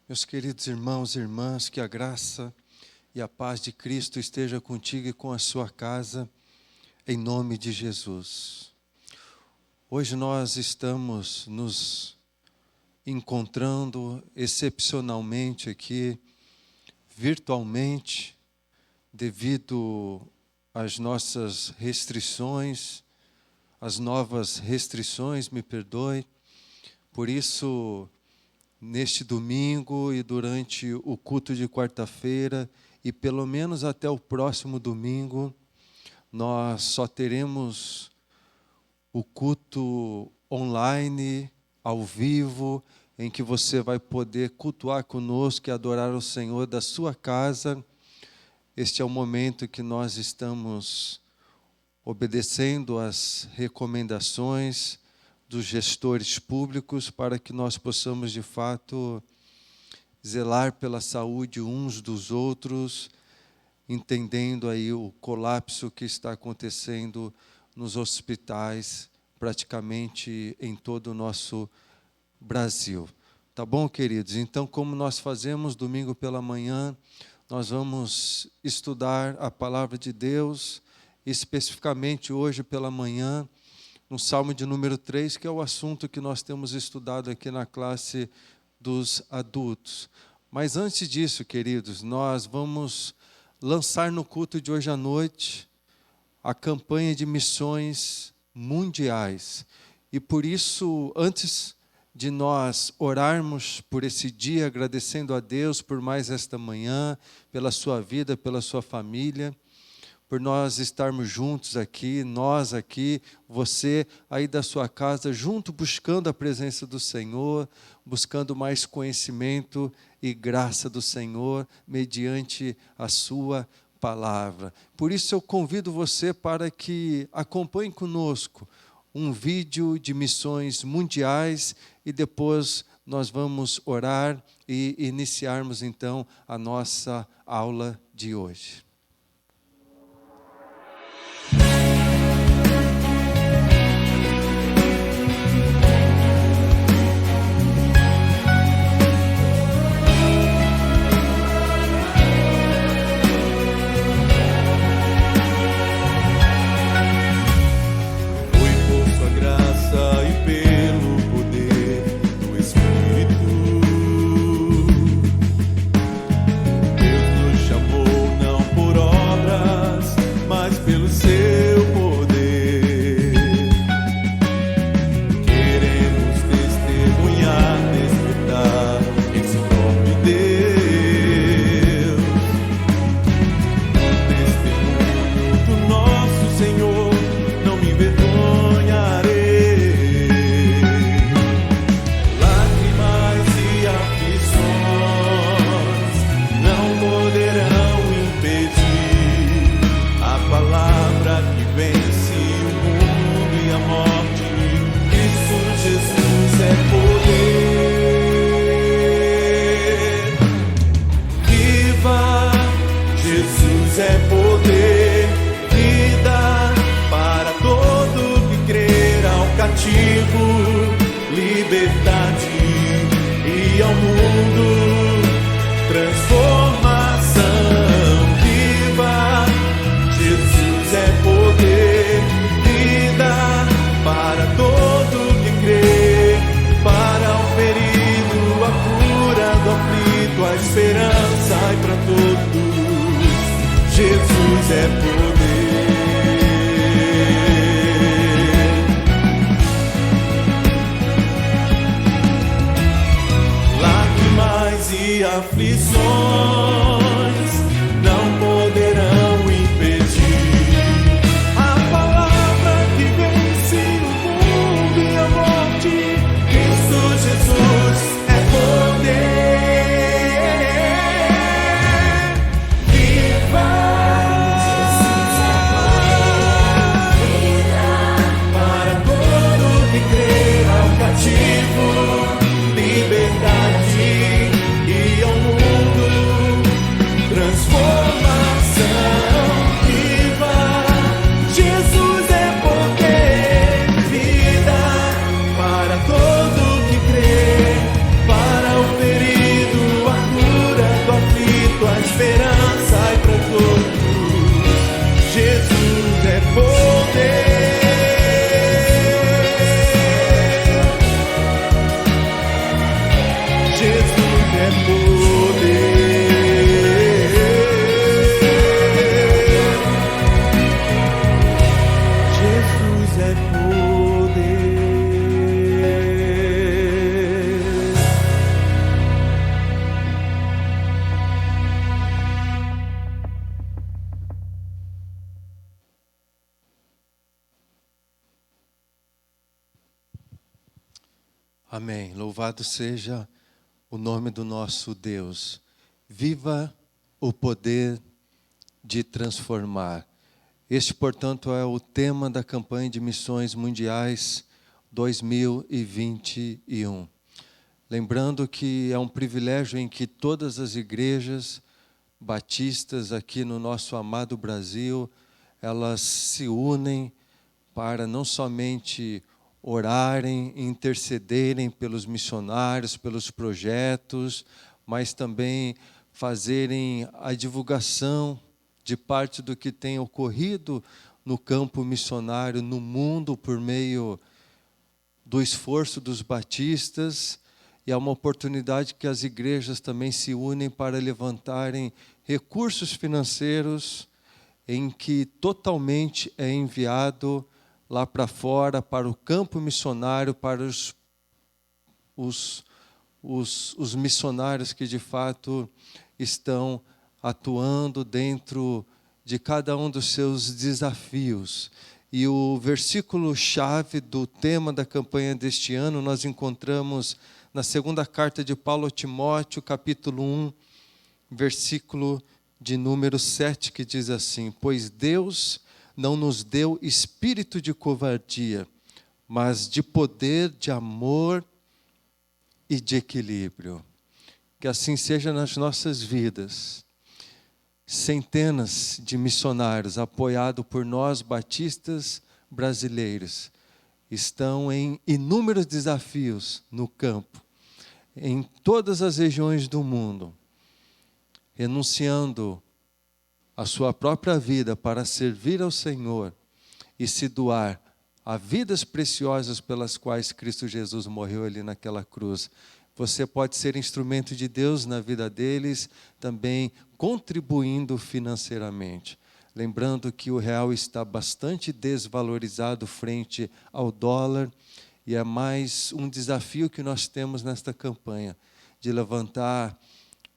Meus queridos irmãos e irmãs, que a graça e a paz de Cristo esteja contigo e com a sua casa, em nome de Jesus. Hoje nós estamos nos encontrando excepcionalmente aqui, virtualmente, devido às nossas restrições, as novas restrições, me perdoe. Por isso, neste domingo e durante o culto de quarta-feira e pelo menos até o próximo domingo, nós só teremos o culto online, ao vivo, em que você vai poder cultuar conosco e adorar o Senhor da sua casa. Este é o momento que nós estamos obedecendo às recomendações dos gestores públicos para que nós possamos, de fato, zelar pela saúde uns dos outros, entendendo aí o colapso que está acontecendo nos hospitais, praticamente em todo o nosso Brasil. Tá bom, queridos? Então, como nós fazemos domingo pela manhã, nós vamos estudar a palavra de Deus, especificamente hoje pela manhã, no Salmo de número 3, que é o assunto que nós temos estudado aqui na classe dos adultos. Mas antes disso, queridos, nós vamos lançar no culto de hoje à noite a campanha de missões mundiais. E por isso, antes de nós orarmos por esse dia, agradecendo a Deus por mais esta manhã, pela sua vida, pela sua família, por nós estarmos juntos aqui, nós aqui, você aí da sua casa, junto buscando a presença do Senhor, buscando mais conhecimento e graça do Senhor, mediante a sua palavra. Por isso eu convido você para que acompanhe conosco um vídeo de missões mundiais e depois nós vamos orar e iniciarmos então a nossa aula de hoje. Jesus Amém. Louvado seja o nome do nosso Deus. Viva o poder de transformar. Este, portanto, é o tema da campanha de missões mundiais 2021. Lembrando que é um privilégio em que todas as igrejas batistas aqui no nosso amado Brasil, elas se unem para não somente orarem, intercederem pelos missionários, pelos projetos, mas também fazerem a divulgação de parte do que tem ocorrido no campo missionário no mundo por meio do esforço dos batistas. E é uma oportunidade que as igrejas também se unem para levantarem recursos financeiros em que totalmente é enviado lá para fora, para o campo missionário, para os missionários que de fato estão atuando dentro de cada um dos seus desafios. E o versículo-chave do tema da campanha deste ano nós encontramos na segunda carta de Paulo a Timóteo, capítulo 1, versículo de número 7, que diz assim: pois Deus não nos deu espírito de covardia, mas de poder, de amor e de equilíbrio. Que assim seja nas nossas vidas. Centenas de missionários, apoiados por nós batistas brasileiros, estão em inúmeros desafios no campo, em todas as regiões do mundo, renunciando a sua própria vida para servir ao Senhor e se doar a vidas preciosas pelas quais Cristo Jesus morreu ali naquela cruz. Você pode ser instrumento de Deus na vida deles, também contribuindo financeiramente. Lembrando que o real está bastante desvalorizado frente ao dólar, e é mais um desafio que nós temos nesta campanha, de levantar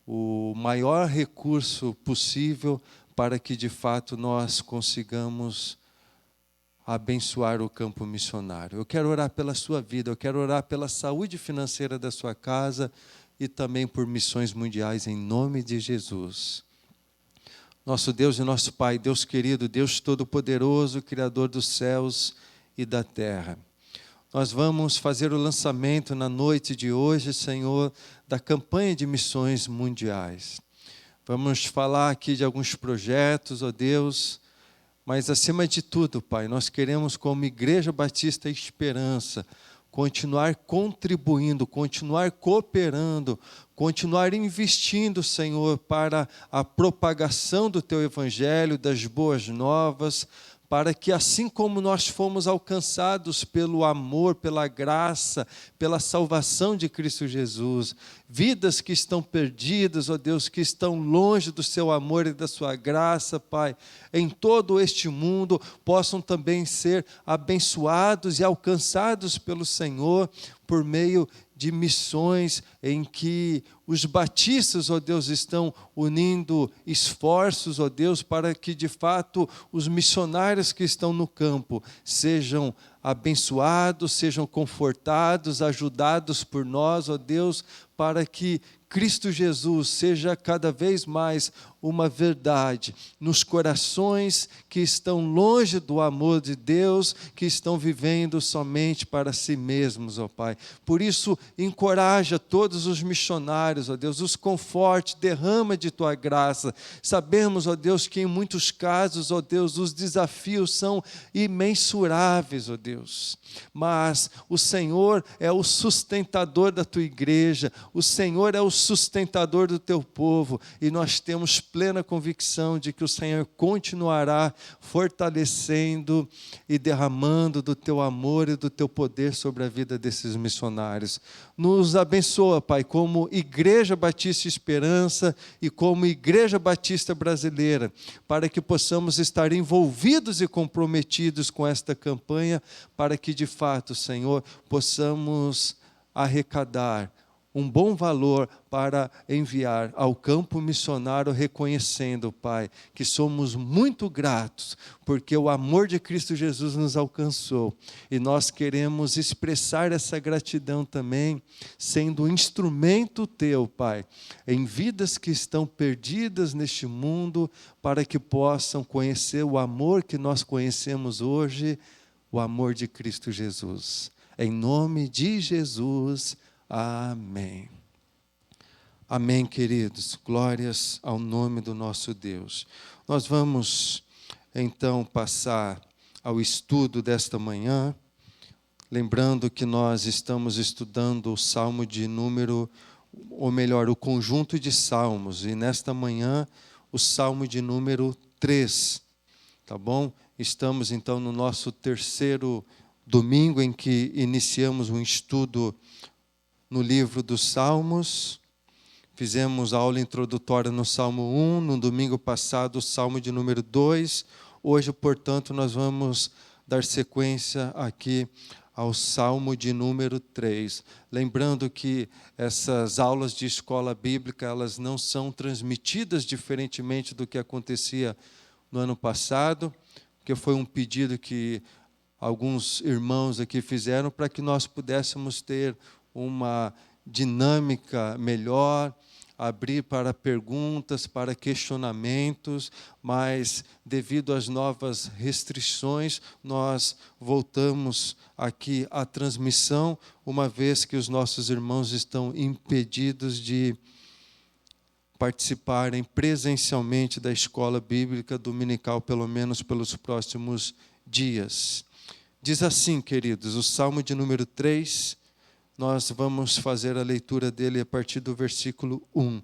o maior recurso possível para que de fato nós consigamos abençoar o campo missionário. Eu quero orar pela sua vida, eu quero orar pela saúde financeira da sua casa e também por missões mundiais em nome de Jesus. Nosso Deus e nosso Pai, Deus querido, Deus todo-poderoso, Criador dos céus e da terra. Nós vamos fazer o lançamento na noite de hoje, Senhor, da campanha de missões mundiais. Vamos falar aqui de alguns projetos, ó Deus, mas acima de tudo, Pai, nós queremos como Igreja Batista Esperança continuar contribuindo, continuar cooperando, continuar investindo, Senhor, para a propagação do Teu Evangelho, das boas novas, para que assim como nós fomos alcançados pelo amor, pela graça, pela salvação de Cristo Jesus, vidas que estão perdidas, ó Deus, que estão longe do Seu amor e da Sua graça, Pai, em todo este mundo, possam também ser abençoados e alcançados pelo Senhor por meio de missões em que os batistas, ó Deus, estão unindo esforços, ó Deus, para que de fato os missionários que estão no campo sejam abençoados, sejam confortados, ajudados por nós, ó Deus, para que Cristo Jesus seja cada vez mais uma verdade nos corações que estão longe do amor de Deus, que estão vivendo somente para si mesmos, ó Pai. Por isso, encoraja todos os missionários, ó Deus, os conforte, derrama de Tua graça. Sabemos, ó Deus, que em muitos casos, ó Deus, os desafios são imensuráveis, ó Deus. Mas o Senhor é o sustentador da Tua igreja, o Senhor é o sustentador do Teu povo, e nós temos plena convicção de que o Senhor continuará fortalecendo e derramando do Teu amor e do Teu poder sobre a vida desses missionários. Nos abençoa, Pai, como Igreja Batista Esperança e como Igreja Batista Brasileira, para que possamos estar envolvidos e comprometidos com esta campanha, para que de fato, Senhor, possamos arrecadar um bom valor para enviar ao campo missionário, reconhecendo, Pai, que somos muito gratos, porque o amor de Cristo Jesus nos alcançou. E nós queremos expressar essa gratidão também, sendo um instrumento Teu, Pai, em vidas que estão perdidas neste mundo, para que possam conhecer o amor que nós conhecemos hoje, o amor de Cristo Jesus. Em nome de Jesus, amém. Amém, queridos. Glórias ao nome do nosso Deus. Nós vamos, então, passar ao estudo desta manhã, lembrando que nós estamos estudando o Salmo de número, ou melhor, o conjunto de salmos, e nesta manhã, o Salmo de número 3, tá bom? Estamos, então, no nosso terceiro domingo em que iniciamos um estudo no livro dos Salmos. Fizemos a aula introdutória no Salmo 1, no domingo passado o Salmo de número 2. Hoje, portanto, nós vamos dar sequência aqui ao Salmo de número 3. Lembrando que essas aulas de escola bíblica, elas não são transmitidas diferentemente do que acontecia no ano passado, porque foi um pedido que alguns irmãos aqui fizeram para que nós pudéssemos ter uma dinâmica melhor, abrir para perguntas, para questionamentos, mas devido às novas restrições, nós voltamos aqui à transmissão, uma vez que os nossos irmãos estão impedidos de participarem presencialmente da escola bíblica dominical, pelo menos pelos próximos dias. Diz assim, queridos, o Salmo de número 3, nós vamos fazer a leitura dele a partir do versículo 1.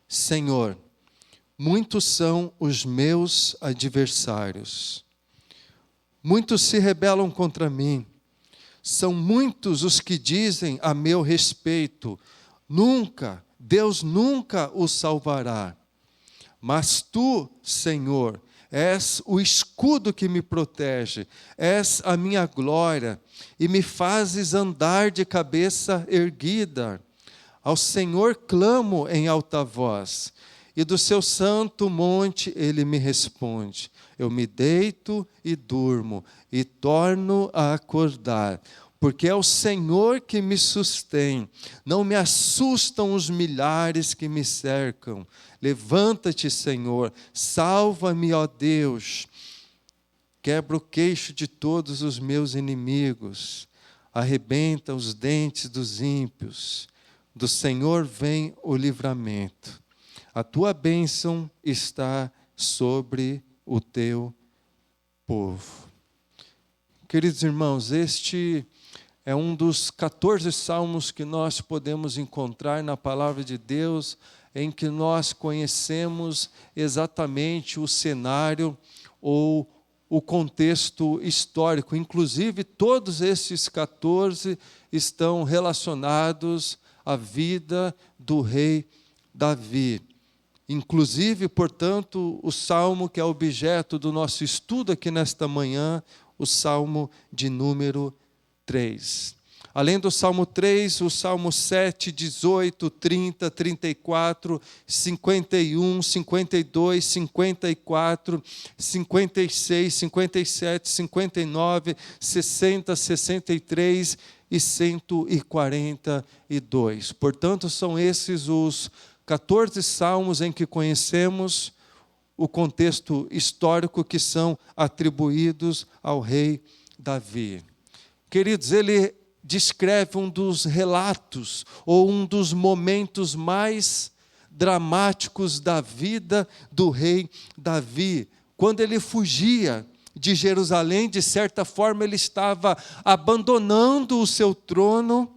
Senhor, muitos são os meus adversários. Muitos se rebelam contra mim. São muitos os que dizem a meu respeito, Deus nunca o salvará. Mas tu, Senhor, és o escudo que me protege, és a minha glória, e me fazes andar de cabeça erguida. Ao Senhor clamo em alta voz, e do seu santo monte ele me responde. Eu me deito e durmo, e torno a acordar, porque é o Senhor que me sustém. Não me assustam os milhares que me cercam. Levanta-te, Senhor, salva-me, ó Deus. Quebra o queixo de todos os meus inimigos. Arrebenta os dentes dos ímpios. Do Senhor vem o livramento. A tua bênção está sobre o teu povo. Queridos irmãos, este é um dos 14 salmos que nós podemos encontrar na palavra de Deus, em que nós conhecemos exatamente o cenário ou o contexto histórico. Inclusive, todos esses 14 estão relacionados à vida do rei Davi. Inclusive, portanto, o salmo que é objeto do nosso estudo aqui nesta manhã, o Salmo de número 3. Além do Salmo 3, o Salmo 7, 18, 30, 34, 51, 52, 54, 56, 57, 59, 60, 63 e 142. Portanto, são esses os 14 salmos em que conhecemos o contexto histórico que são atribuídos ao rei Davi. Queridos, ele descreve um dos relatos ou um dos momentos mais dramáticos da vida do rei Davi. Quando ele fugia de Jerusalém, de certa forma ele estava abandonando o seu trono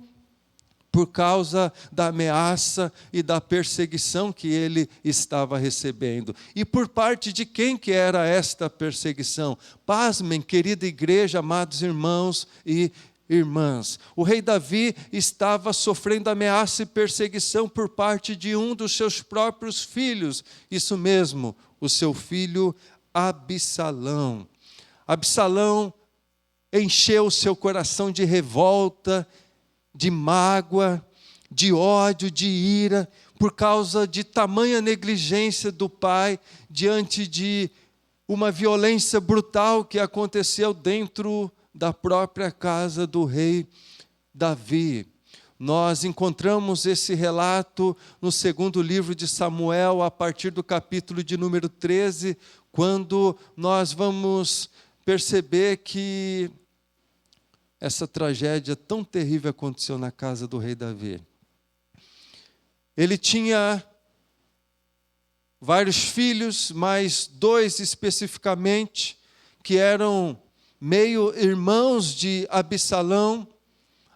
por causa da ameaça e da perseguição que ele estava recebendo. E por parte de quem que era esta perseguição? Pasmem, querida igreja, amados irmãos e irmãs. O rei Davi estava sofrendo ameaça e perseguição por parte de um dos seus próprios filhos. Isso mesmo, o seu filho Absalão. Absalão encheu o seu coração de revolta, de mágoa, de ódio, de ira, por causa de tamanha negligência do pai diante de uma violência brutal que aconteceu dentro da própria casa do rei Davi. Nós encontramos esse relato no segundo livro de Samuel, a partir do capítulo de número 13, quando nós vamos perceber que essa tragédia tão terrível aconteceu na casa do rei Davi. Ele tinha vários filhos, mas 2 especificamente, que eram meio-irmãos de Absalão,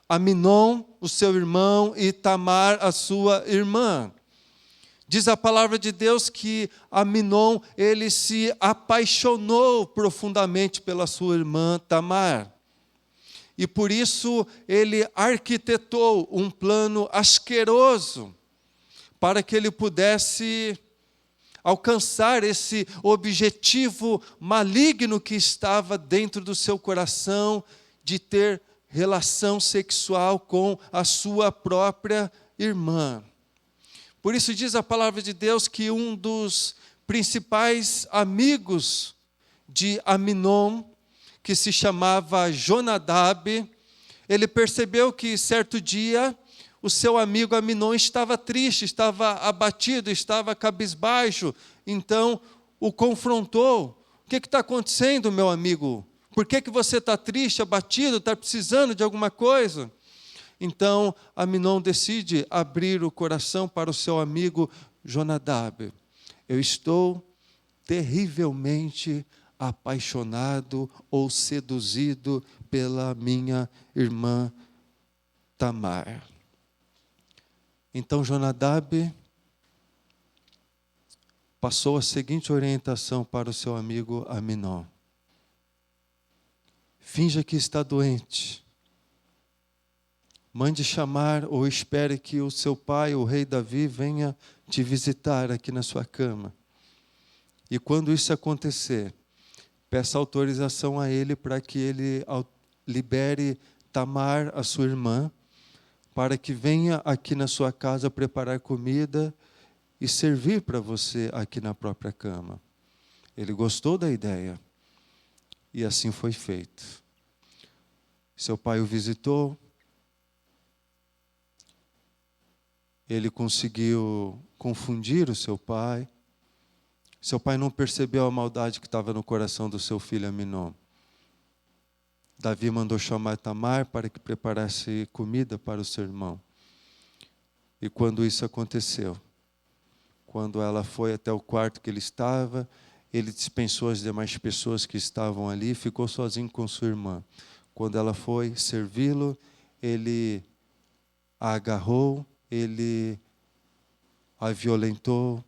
Aminon, o seu irmão, e Tamar, a sua irmã. Diz a palavra de Deus que Aminon, ele se apaixonou profundamente pela sua irmã Tamar. E por isso ele arquitetou um plano asqueroso para que ele pudesse alcançar esse objetivo maligno que estava dentro do seu coração de ter relação sexual com a sua própria irmã. Por isso diz a palavra de Deus que um dos principais amigos de Aminon, que se chamava Jonadab, ele percebeu que certo dia o seu amigo Aminon estava triste, estava abatido, estava cabisbaixo, então o confrontou. O que está acontecendo, meu amigo? Por que você está triste, abatido, está precisando de alguma coisa? Então, Aminon decide abrir o coração para o seu amigo Jonadab. Eu estou terrivelmente apaixonado ou seduzido pela minha irmã Tamar. Então, Jonadab passou a seguinte orientação para o seu amigo Aminon. Finja que está doente. Mande chamar ou espere que o seu pai, o rei Davi, venha te visitar aqui na sua cama. E quando isso acontecer, peça autorização a ele para que ele libere Tamar, a sua irmã, para que venha aqui na sua casa preparar comida e servir para você aqui na própria cama. Ele gostou da ideia. E assim foi feito. Seu pai o visitou. Ele conseguiu confundir o seu pai. Seu pai não percebeu a maldade que estava no coração do seu filho Aminon. Davi mandou chamar Tamar para que preparasse comida para o seu irmão. E quando isso aconteceu, quando ela foi até o quarto que ele estava, ele dispensou as demais pessoas que estavam ali e ficou sozinho com sua irmã. Quando ela foi servi-lo, ele a agarrou, ele a violentou,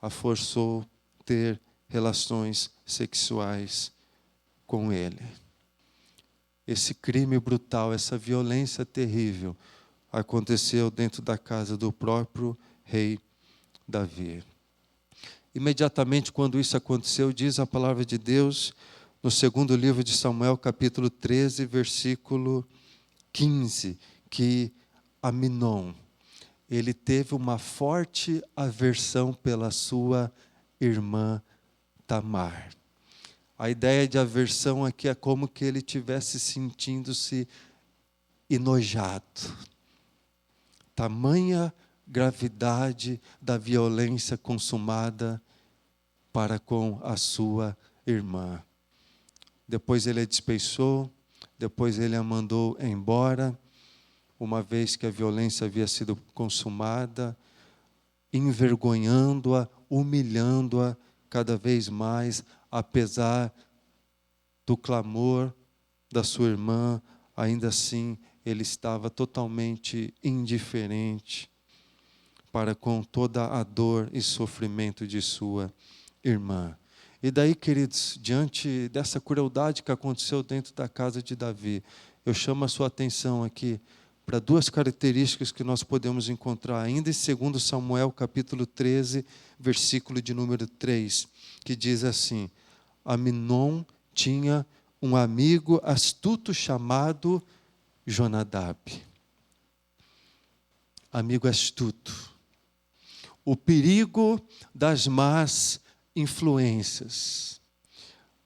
a forçou a ter relações sexuais com ele. Esse crime brutal, essa violência terrível, aconteceu dentro da casa do próprio rei Davi. Imediatamente quando isso aconteceu, diz a palavra de Deus, no segundo livro de Samuel, capítulo 13, versículo 15, que Aminon, ele teve uma forte aversão pela sua irmã Tamar. A ideia de aversão aqui é como que ele estivesse sentindo-se enojado. Tamanha gravidade da violência consumada para com a sua irmã. Depois ele a dispensou, depois ele a mandou embora, uma vez que a violência havia sido consumada, envergonhando-a, humilhando-a cada vez mais, apesar do clamor da sua irmã, ainda assim ele estava totalmente indiferente para com toda a dor e sofrimento de sua irmã. E daí, queridos, diante dessa crueldade que aconteceu dentro da casa de Davi, eu chamo a sua atenção aqui para 2 características que nós podemos encontrar ainda em 2 Samuel, capítulo 13, versículo de número 3, que diz assim: Aminon tinha um amigo astuto chamado Jonadab. amigo astuto. O perigo das más influências.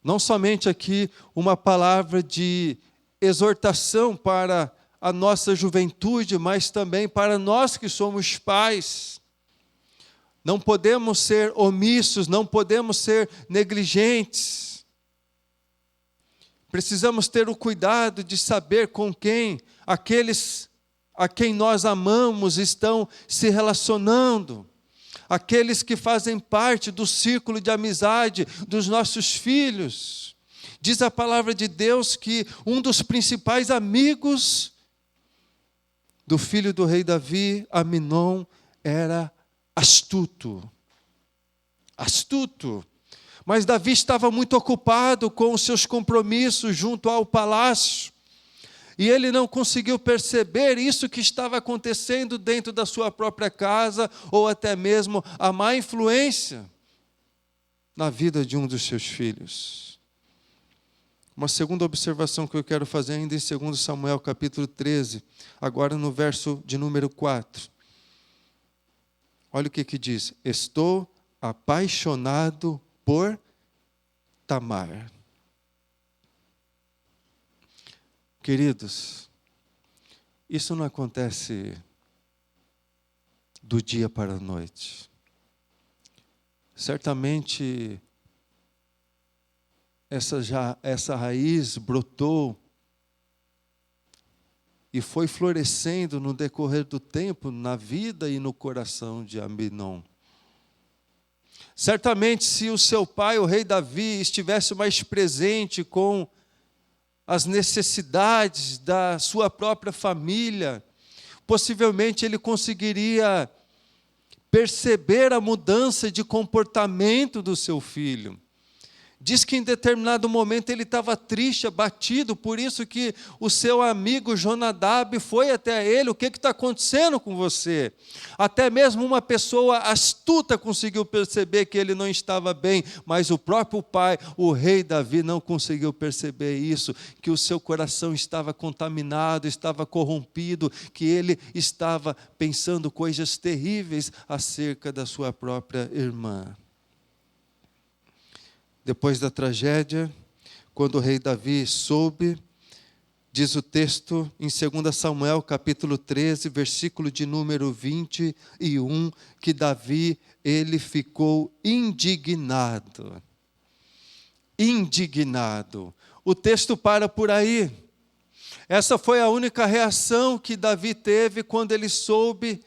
Não somente aqui uma palavra de exortação para a nossa juventude, mas também para nós que somos pais. Não podemos ser omissos, não podemos ser negligentes. Precisamos ter o cuidado de saber com quem aqueles a quem nós amamos estão se relacionando. Aqueles que fazem parte do círculo de amizade dos nossos filhos. Diz a palavra de Deus que um dos principais amigos do filho do rei Davi, Aminon, era astuto. Astuto. Mas Davi estava muito ocupado com os seus compromissos junto ao palácio. E ele não conseguiu perceber isso que estava acontecendo dentro da sua própria casa, ou até mesmo a má influência na vida de um dos seus filhos. Uma segunda observação que eu quero fazer ainda em 2 Samuel capítulo 13, agora no verso de número 4. Olha o que diz: estou apaixonado por Tamar. Queridos, isso não acontece do dia para a noite. Certamente essa raiz brotou e foi florescendo no decorrer do tempo, na vida e no coração de Aminon. Certamente, se o seu pai, o rei Davi, estivesse mais presente com as necessidades da sua própria família, possivelmente ele conseguiria perceber a mudança de comportamento do seu filho. Diz que em determinado momento ele estava triste, abatido, por isso que o seu amigo Jonadab foi até ele: o que está acontecendo com você? Até mesmo uma pessoa astuta conseguiu perceber que ele não estava bem, mas o próprio pai, o rei Davi, não conseguiu perceber isso, que o seu coração estava contaminado, estava corrompido, que ele estava pensando coisas terríveis acerca da sua própria irmã. Depois da tragédia, quando o rei Davi soube, diz o texto em 2 Samuel capítulo 13, versículo de número 21, que Davi, ele ficou indignado. Indignado. O texto para por aí. Essa foi a única reação que Davi teve quando ele soube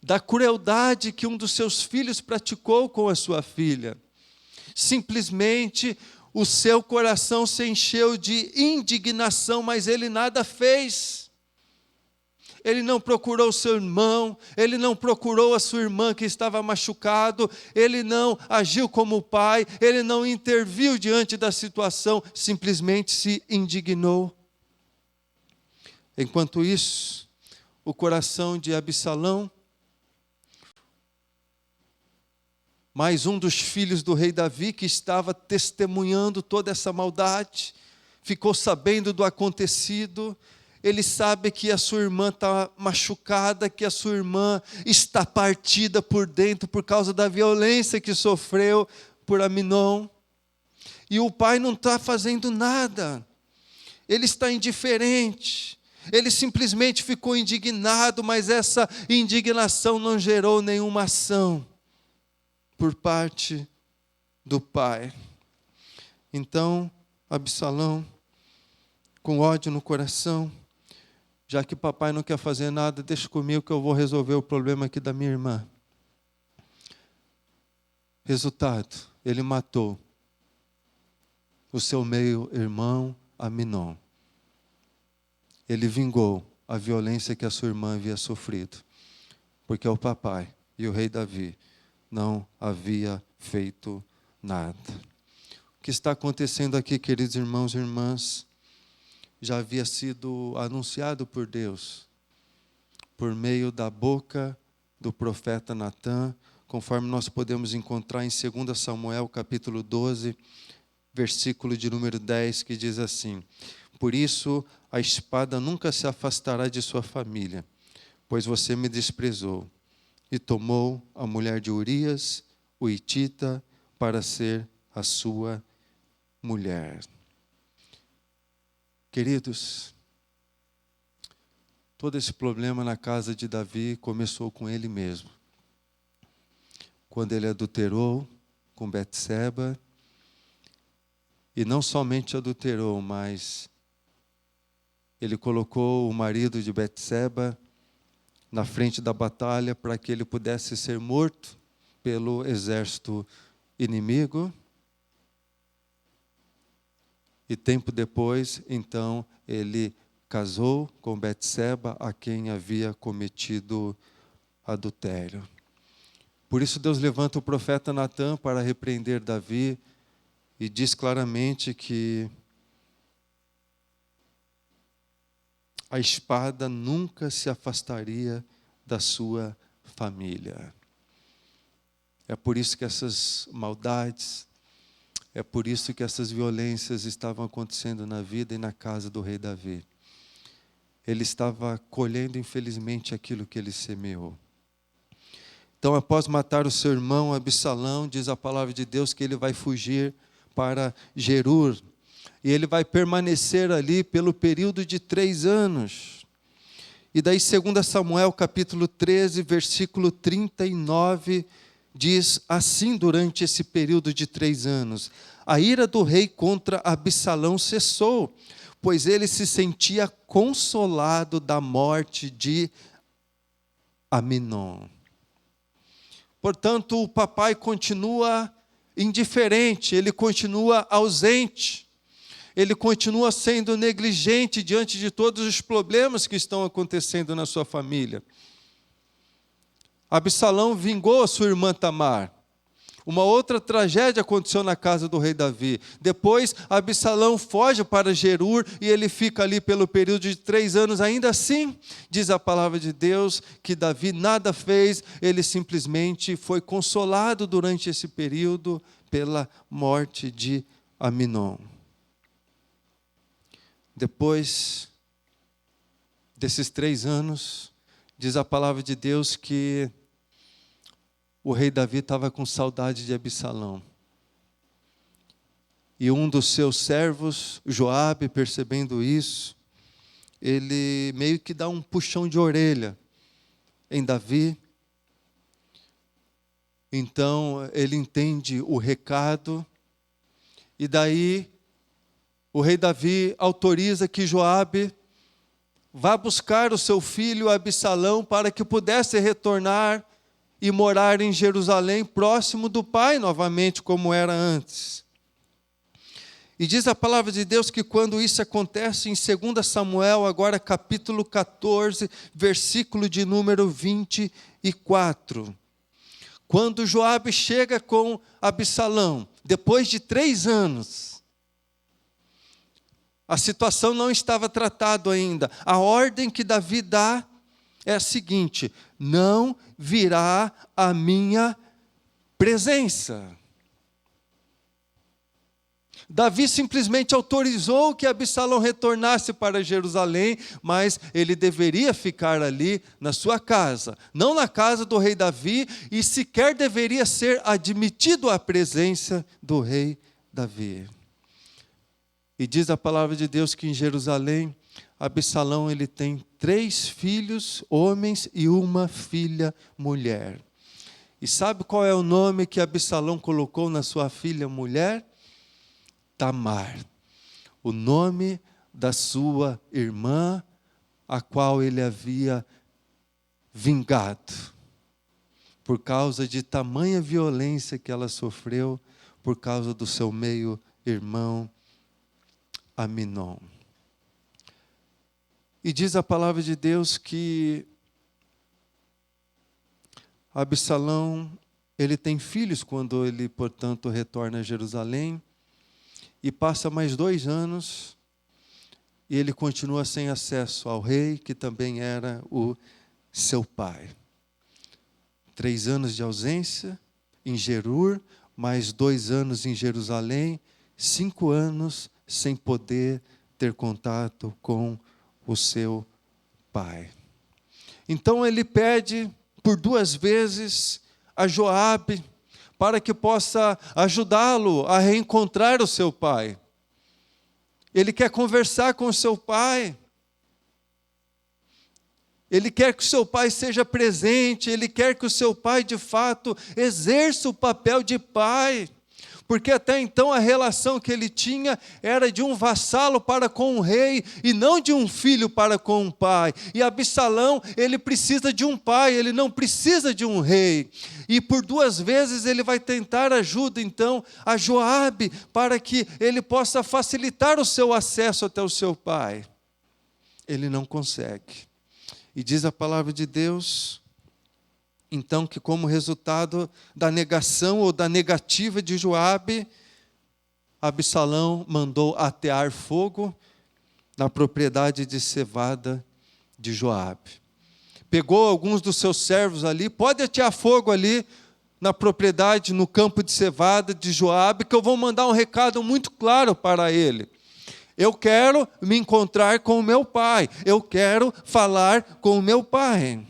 da crueldade que um dos seus filhos praticou com a sua filha. Simplesmente o seu coração se encheu de indignação, mas ele nada fez. Ele não procurou seu irmão, ele não procurou a sua irmã que estava machucado, ele não agiu como pai, ele não interviu diante da situação, simplesmente se indignou. Enquanto isso, o coração de Absalão, mais um dos filhos do rei Davi, que estava testemunhando toda essa maldade, ficou sabendo do acontecido. Ele sabe que a sua irmã está machucada, que a sua irmã está partida por dentro por causa da violência que sofreu por Aminon. E o pai não está fazendo nada, ele está indiferente. Ele simplesmente ficou indignado, mas essa indignação não gerou nenhuma ação por parte do pai. Então, Absalão, com ódio no coração, já que papai não quer fazer nada, deixa comigo que eu vou resolver o problema aqui da minha irmã. Resultado, ele matou o seu meio-irmão Aminon. Ele vingou a violência que a sua irmã havia sofrido, porque o papai e o rei Davi não havia feito nada. O que está acontecendo aqui, queridos irmãos e irmãs, já havia sido anunciado por Deus, por meio da boca do profeta Natã, conforme nós podemos encontrar em 2 Samuel capítulo 12, versículo de número 10, que diz assim: por isso a espada nunca se afastará de sua família, pois você me desprezou e tomou a mulher de Urias, o hitita, para ser a sua mulher. Queridos, todo esse problema na casa de Davi começou com ele mesmo. Quando ele adulterou com Betseba, e não somente adulterou, mas ele colocou o marido de Betseba na frente da batalha para que ele pudesse ser morto pelo exército inimigo. E tempo depois, então, ele casou com Betseba, a quem havia cometido adultério. Por isso Deus levanta o profeta Natã para repreender Davi e diz claramente que a espada nunca se afastaria da sua família. É por isso que essas maldades, é por isso que essas violências estavam acontecendo na vida e na casa do rei Davi. Ele estava colhendo, infelizmente, aquilo que ele semeou. Então, após matar o seu irmão Absalão, diz a palavra de Deus que ele vai fugir para Gerur. E ele vai permanecer ali pelo período de 3 anos. E daí, 2 Samuel, capítulo 13, versículo 39, diz assim durante esse período de 3 anos: a ira do rei contra Absalão cessou, pois ele se sentia consolado da morte de Aminon. Portanto, o papai continua indiferente, ele continua ausente, ele continua sendo negligente diante de todos os problemas que estão acontecendo na sua família. Absalão vingou a sua irmã Tamar. Uma outra tragédia aconteceu na casa do rei Davi. Depois, Absalão foge para Gerur e ele fica ali pelo período de 3 anos. Ainda assim, diz a palavra de Deus que Davi nada fez, ele simplesmente foi consolado durante esse período pela morte de Aminon. Depois desses 3 anos, diz a palavra de Deus que o rei Davi estava com saudade de Absalão. E um dos seus servos, Joabe, percebendo isso, ele meio que dá um puxão de orelha em Davi. Então ele entende o recado. E daí o rei Davi autoriza que Joabe vá buscar o seu filho Absalão para que pudesse retornar e morar em Jerusalém, próximo do pai novamente, como era antes. E diz a palavra de Deus que quando isso acontece em 2 Samuel, agora capítulo 14, versículo de número 24. Quando Joabe chega com Absalão, depois de 3 anos, a situação não estava tratada ainda. A ordem que Davi dá é a seguinte: não virá a minha presença. Davi simplesmente autorizou que Absalão retornasse para Jerusalém, mas ele deveria ficar ali na sua casa, não na casa do rei Davi, e sequer deveria ser admitido à presença do rei Davi. E diz a palavra de Deus que em Jerusalém, Absalão ele tem 3 filhos, homens, e uma filha, mulher. E sabe qual é o nome que Absalão colocou na sua filha, mulher? Tamar. O nome da sua irmã, a qual ele havia vingado. Por causa de tamanha violência que ela sofreu, por causa do seu meio-irmão, Aminon. E diz a palavra de Deus que Absalão, ele tem filhos quando ele, portanto, retorna a Jerusalém, e passa mais 2 anos, e ele continua sem acesso ao rei, que também era o seu pai. 3 anos de ausência em Gerur, mais 2 anos em Jerusalém, 5 anos sem poder ter contato com o seu pai. Então ele pede por 2 vezes a Joabe para que possa ajudá-lo a reencontrar o seu pai. Ele quer conversar com o seu pai. Ele quer que o seu pai seja presente, ele quer que o seu pai, de fato, exerça o papel de pai. Porque até então a relação que ele tinha era de um vassalo para com o rei e não de um filho para com um pai. E Absalão, ele precisa de um pai, ele não precisa de um rei. E por 2 vezes ele vai tentar ajuda então a Joabe para que ele possa facilitar o seu acesso até o seu pai. Ele não consegue. E diz a palavra de Deus, então, que como resultado da negação ou da negativa de Joabe, Absalão mandou atear fogo na propriedade de cevada de Joabe. Pegou alguns dos seus servos ali, pode atear fogo ali na propriedade, no campo de cevada de Joabe, que eu vou mandar um recado muito claro para ele. Eu quero me encontrar com o meu pai. Eu quero falar com o meu pai.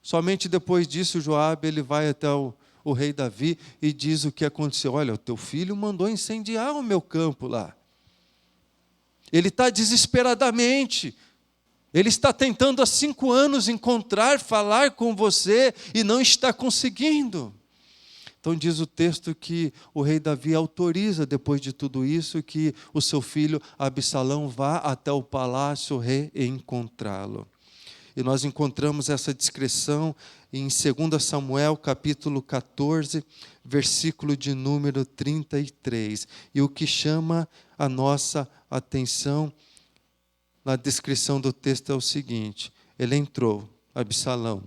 Somente depois disso, Joabe, ele vai até o rei Davi e diz o que aconteceu. Olha, o teu filho mandou incendiar o meu campo lá. Ele está desesperadamente. Ele está tentando há 5 anos encontrar, falar com você e não está conseguindo. Então diz o texto que o rei Davi autoriza, depois de tudo isso, que o seu filho Absalão vá até o palácio reencontrá-lo. E nós encontramos essa descrição em 2 Samuel, capítulo 14, versículo de número 33. E o que chama a nossa atenção na descrição do texto é o seguinte: ele entrou, Absalão,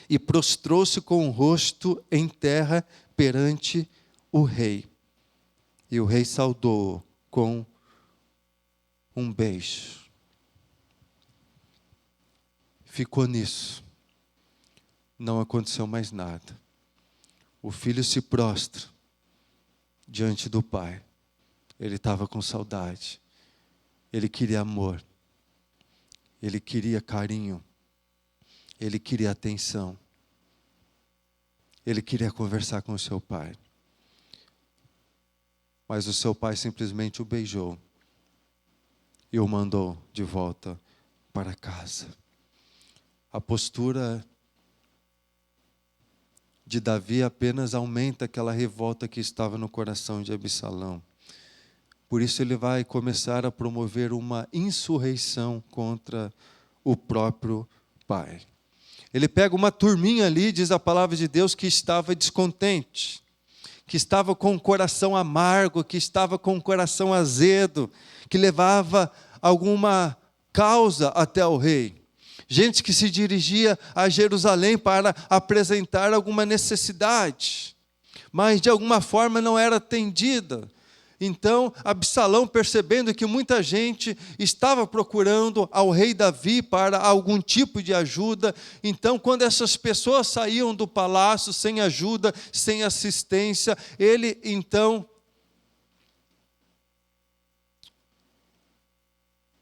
e prostrou-se com o rosto em terra perante o rei. E o rei saudou-o com um beijo. Ficou nisso. Não aconteceu mais nada. O filho se prostra diante do pai. Ele estava com saudade. Ele queria amor. Ele queria carinho. Ele queria atenção. Ele queria conversar com o seu pai. Mas o seu pai simplesmente o beijou e o mandou de volta para casa. A postura de Davi apenas aumenta aquela revolta que estava no coração de Absalão. Por isso ele vai começar a promover uma insurreição contra o próprio pai. Ele pega uma turminha ali, diz a palavra de Deus, que estava descontente, que estava com o coração amargo, que estava com o coração azedo, que levava alguma causa até o rei. Gente que se dirigia a Jerusalém para apresentar alguma necessidade, mas de alguma forma não era atendida. Então, Absalão, percebendo que muita gente estava procurando ao rei Davi para algum tipo de ajuda, então, quando essas pessoas saíam do palácio sem ajuda, sem assistência, ele, então,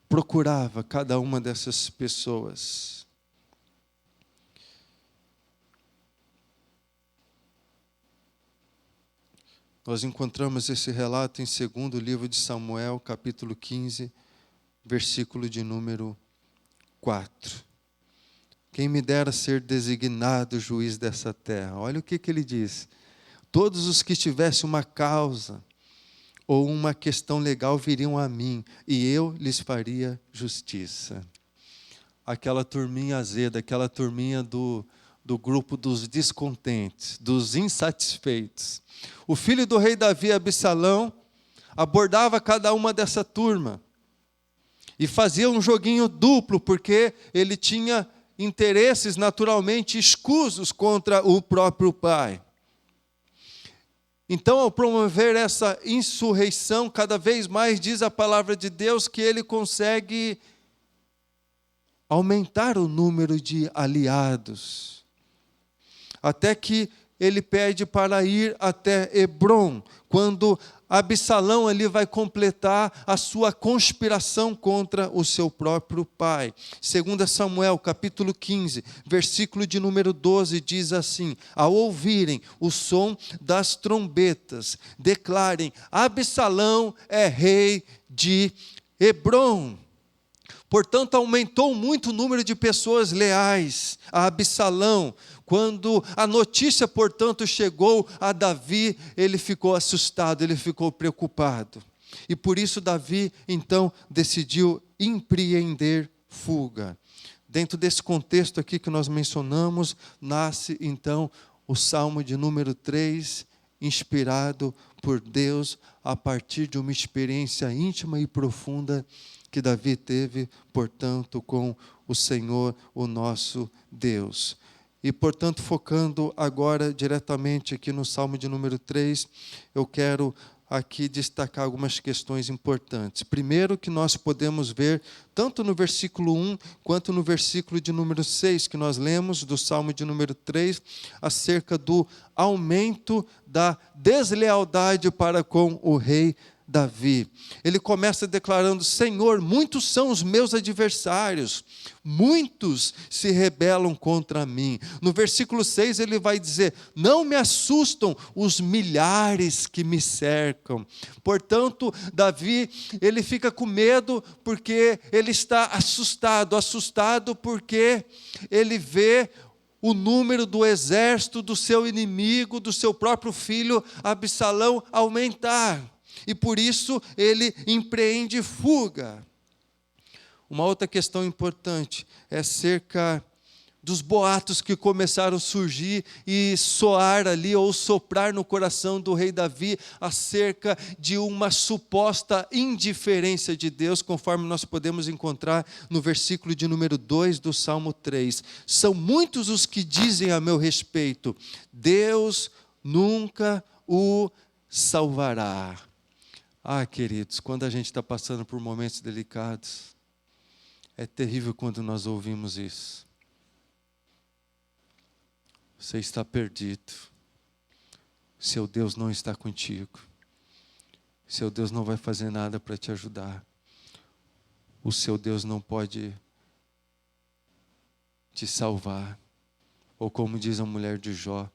procurava cada uma dessas pessoas. Nós encontramos esse relato em 2º livro de Samuel, capítulo 15, versículo de número 4. Quem me dera ser designado juiz dessa terra. Olha o que ele diz. Todos os que tivessem uma causa ou uma questão legal viriam a mim, e eu lhes faria justiça. Aquela turminha azeda, aquela turminha do grupo dos descontentes, dos insatisfeitos. O filho do rei Davi, Absalão, abordava cada uma dessa turma e fazia um joguinho duplo, porque ele tinha interesses naturalmente escusos contra o próprio pai. Então, ao promover essa insurreição, cada vez mais diz a palavra de Deus que ele consegue aumentar o número de aliados. Até que ele pede para ir até Hebrom, quando Absalão ali vai completar a sua conspiração contra o seu próprio pai. 2 Samuel, capítulo 15, versículo de número 12, diz assim: ao ouvirem o som das trombetas, declarem: Absalão é rei de Hebrom. Portanto, aumentou muito o número de pessoas leais a Absalão. Quando a notícia, portanto, chegou a Davi, ele ficou assustado, ele ficou preocupado. E por isso Davi, então, decidiu empreender fuga. Dentro desse contexto aqui que nós mencionamos, nasce, então, o Salmo de número 3, inspirado por Deus, a partir de uma experiência íntima e profunda que Davi teve, portanto, com o Senhor, o nosso Deus. E, portanto, focando agora diretamente aqui no Salmo de número 3, eu quero aqui destacar algumas questões importantes. Primeiro, que nós podemos ver, tanto no versículo 1, quanto no versículo de número 6, que nós lemos, do Salmo de número 3, acerca do aumento da deslealdade para com o rei Davi. Ele começa declarando: Senhor, muitos são os meus adversários, muitos se rebelam contra mim. No versículo 6 ele vai dizer: não me assustam os milhares que me cercam. Portanto, Davi, ele fica com medo porque ele está assustado porque ele vê o número do exército do seu inimigo, do seu próprio filho Absalão, aumentar. E por isso ele empreende fuga. Uma outra questão importante é acerca dos boatos que começaram a surgir e soar ali, ou soprar no coração do rei Davi, acerca de uma suposta indiferença de Deus, conforme nós podemos encontrar no versículo de número 2 do Salmo 3. São muitos os que dizem a meu respeito: Deus nunca o salvará. Ah, queridos, quando a gente está passando por momentos delicados, é terrível quando nós ouvimos isso. Você está perdido. Seu Deus não está contigo. Seu Deus não vai fazer nada para te ajudar. O seu Deus não pode te salvar. Ou como diz a mulher de Jó: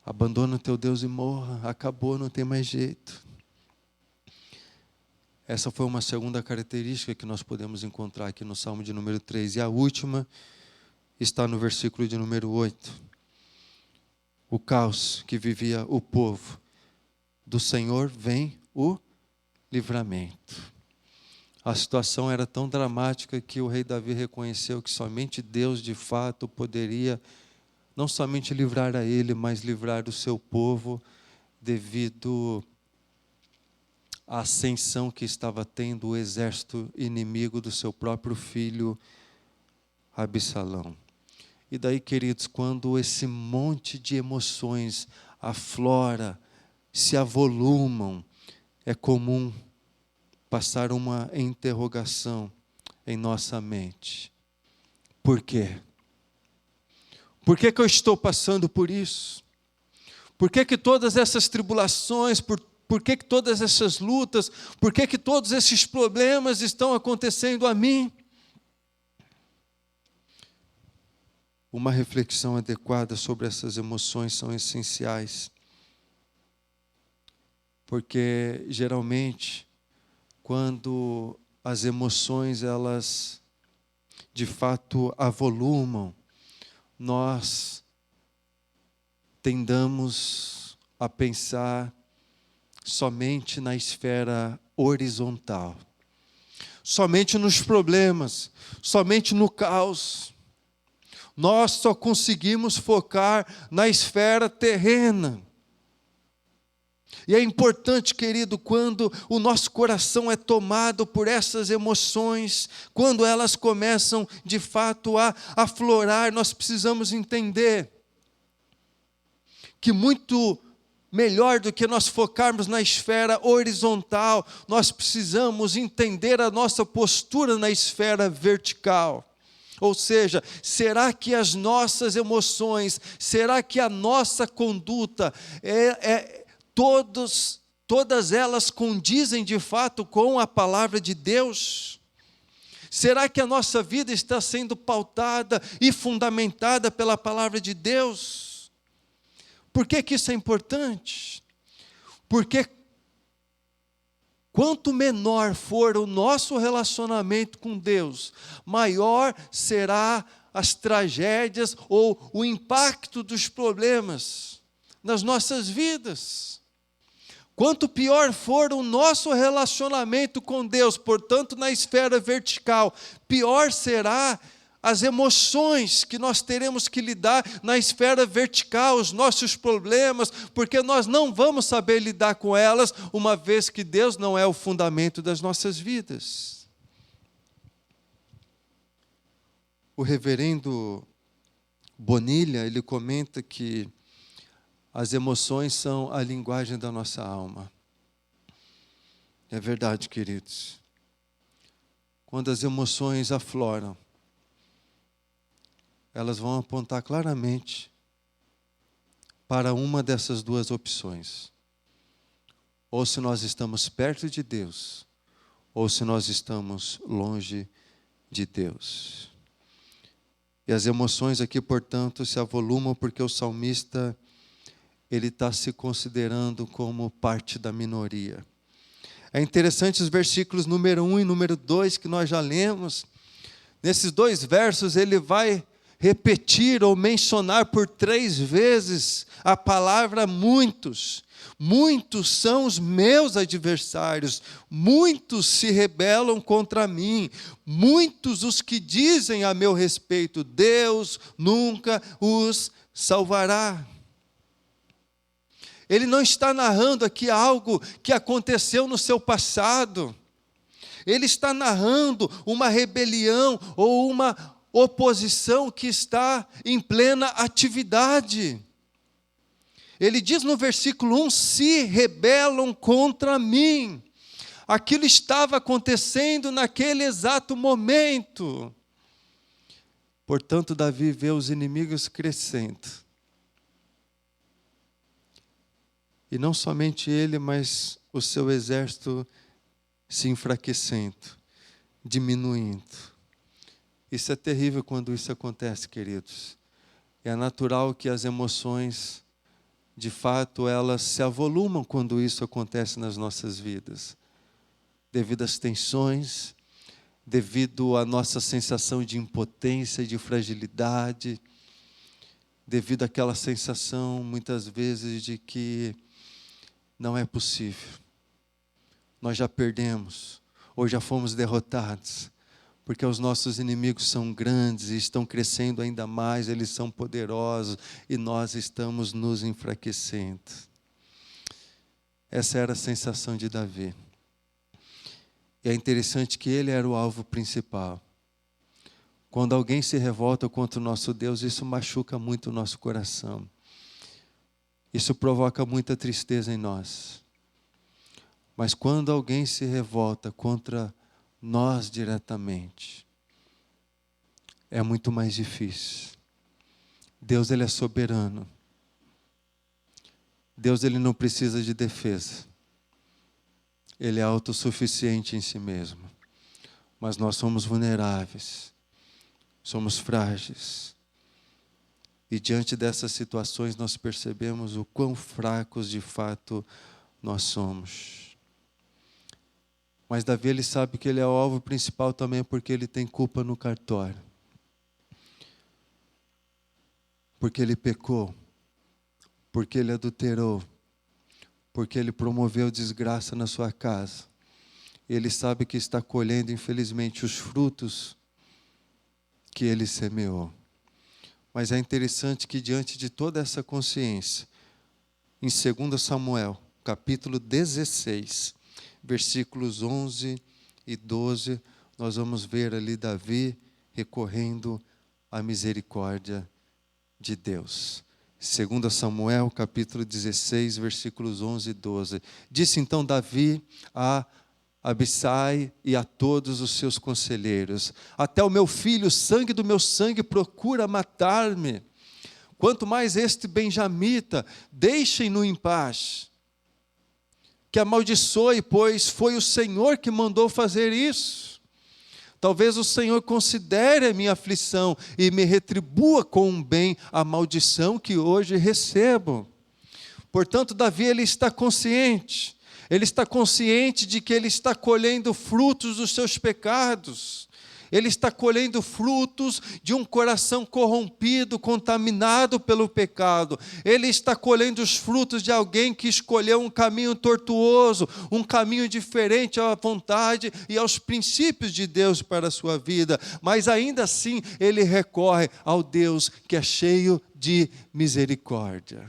abandona o teu Deus e morra, acabou, não tem mais jeito. Essa foi uma segunda característica que nós podemos encontrar aqui no Salmo de número 3. E a última está no versículo de número 8. O caos que vivia o povo, do Senhor vem o livramento. A situação era tão dramática que o rei Davi reconheceu que somente Deus de fato poderia não somente livrar a ele, mas livrar o seu povo, devido à ascensão que estava tendo o exército inimigo do seu próprio filho Absalão. E daí, queridos, quando esse monte de emoções aflora, se avolumam, é comum passar uma interrogação em nossa mente. Por quê? Por que eu estou passando por isso? Por que todas essas tribulações, por que todas essas lutas, por que todos esses problemas estão acontecendo a mim? Uma reflexão adequada sobre essas emoções são essenciais. Porque, geralmente, quando as emoções, elas, de fato, avolumam, nós tendamos a pensar somente na esfera horizontal, somente nos problemas, somente no caos. Nós só conseguimos focar na esfera terrena. E é importante, querido, quando o nosso coração é tomado por essas emoções, quando elas começam de fato a aflorar, nós precisamos entender que muito melhor do que nós focarmos na esfera horizontal, nós precisamos entender a nossa postura na esfera vertical. Ou seja, será que as nossas emoções, será que a nossa conduta todas elas condizem de fato com a palavra de Deus? Será que a nossa vida está sendo pautada e fundamentada pela palavra de Deus? Por que que isso é importante? Porque quanto menor for o nosso relacionamento com Deus, maior será as tragédias ou o impacto dos problemas nas nossas vidas. Quanto pior for o nosso relacionamento com Deus, portanto, na esfera vertical, pior será as emoções que nós teremos que lidar na esfera vertical, os nossos problemas, porque nós não vamos saber lidar com elas, uma vez que Deus não é o fundamento das nossas vidas. O reverendo Bonilha, ele comenta que as emoções são a linguagem da nossa alma. É verdade, queridos. Quando as emoções afloram, elas vão apontar claramente para uma dessas duas opções. Ou se nós estamos perto de Deus, ou se nós estamos longe de Deus. E as emoções aqui, portanto, se avolumam porque o salmista, ele está se considerando como parte da minoria. É interessante os versículos número 1 e número 2 que nós já lemos. Nesses dois versos ele vai repetir ou mencionar por 3 vezes a palavra muitos. Muitos são os meus adversários, muitos se rebelam contra mim, muitos os que dizem a meu respeito, Deus nunca os salvará. Ele não está narrando aqui algo que aconteceu no seu passado. Ele está narrando uma rebelião ou uma oposição que está em plena atividade. Ele diz no versículo 1, se rebelam contra mim. Aquilo estava acontecendo naquele exato momento. Portanto, Davi vê os inimigos crescendo. E não somente ele, mas o seu exército se enfraquecendo, diminuindo. Isso é terrível quando isso acontece, queridos. É natural que as emoções, de fato, elas se avolumam quando isso acontece nas nossas vidas. Devido às tensões, devido à nossa sensação de impotência, de fragilidade, devido àquela sensação, muitas vezes, de que não é possível. Nós já perdemos, ou já fomos derrotados, porque os nossos inimigos são grandes e estão crescendo ainda mais, eles são poderosos e nós estamos nos enfraquecendo. Essa era a sensação de Davi. E é interessante que ele era o alvo principal. Quando alguém se revolta contra o nosso Deus, isso machuca muito o nosso coração. Isso provoca muita tristeza em nós. Mas quando alguém se revolta contra nós diretamente, é muito mais difícil. Deus, ele é soberano. Deus, ele não precisa de defesa. Ele é autossuficiente em si mesmo. Mas nós somos vulneráveis. Somos frágeis. E diante dessas situações nós percebemos o quão fracos de fato nós somos. Mas Davi, ele sabe que ele é o alvo principal também porque ele tem culpa no cartório. Porque ele pecou. Porque ele adulterou. Porque ele promoveu desgraça na sua casa. Ele sabe que está colhendo, infelizmente, os frutos que ele semeou. Mas é interessante que diante de toda essa consciência, em 2 Samuel, capítulo 16, versículos 11 e 12, nós vamos ver ali Davi recorrendo à misericórdia de Deus. 2 Samuel, capítulo 16, versículos 11 e 12. Disse então Davi a Abissai e a todos os seus conselheiros: até o meu filho, o sangue do meu sangue, procura matar-me. Quanto mais este benjamita, deixem-no em paz. que amaldiçoe, pois foi o Senhor que mandou fazer isso. Talvez o Senhor considere a minha aflição e me retribua com um bem a maldição que hoje recebo. Portanto, Davi, ele está consciente de que ele está colhendo frutos dos seus pecados. Ele está colhendo frutos de um coração corrompido, contaminado pelo pecado. Ele está colhendo os frutos de alguém que escolheu um caminho tortuoso, um caminho diferente à vontade e aos princípios de Deus para a sua vida. Mas ainda assim, ele recorre ao Deus que é cheio de misericórdia.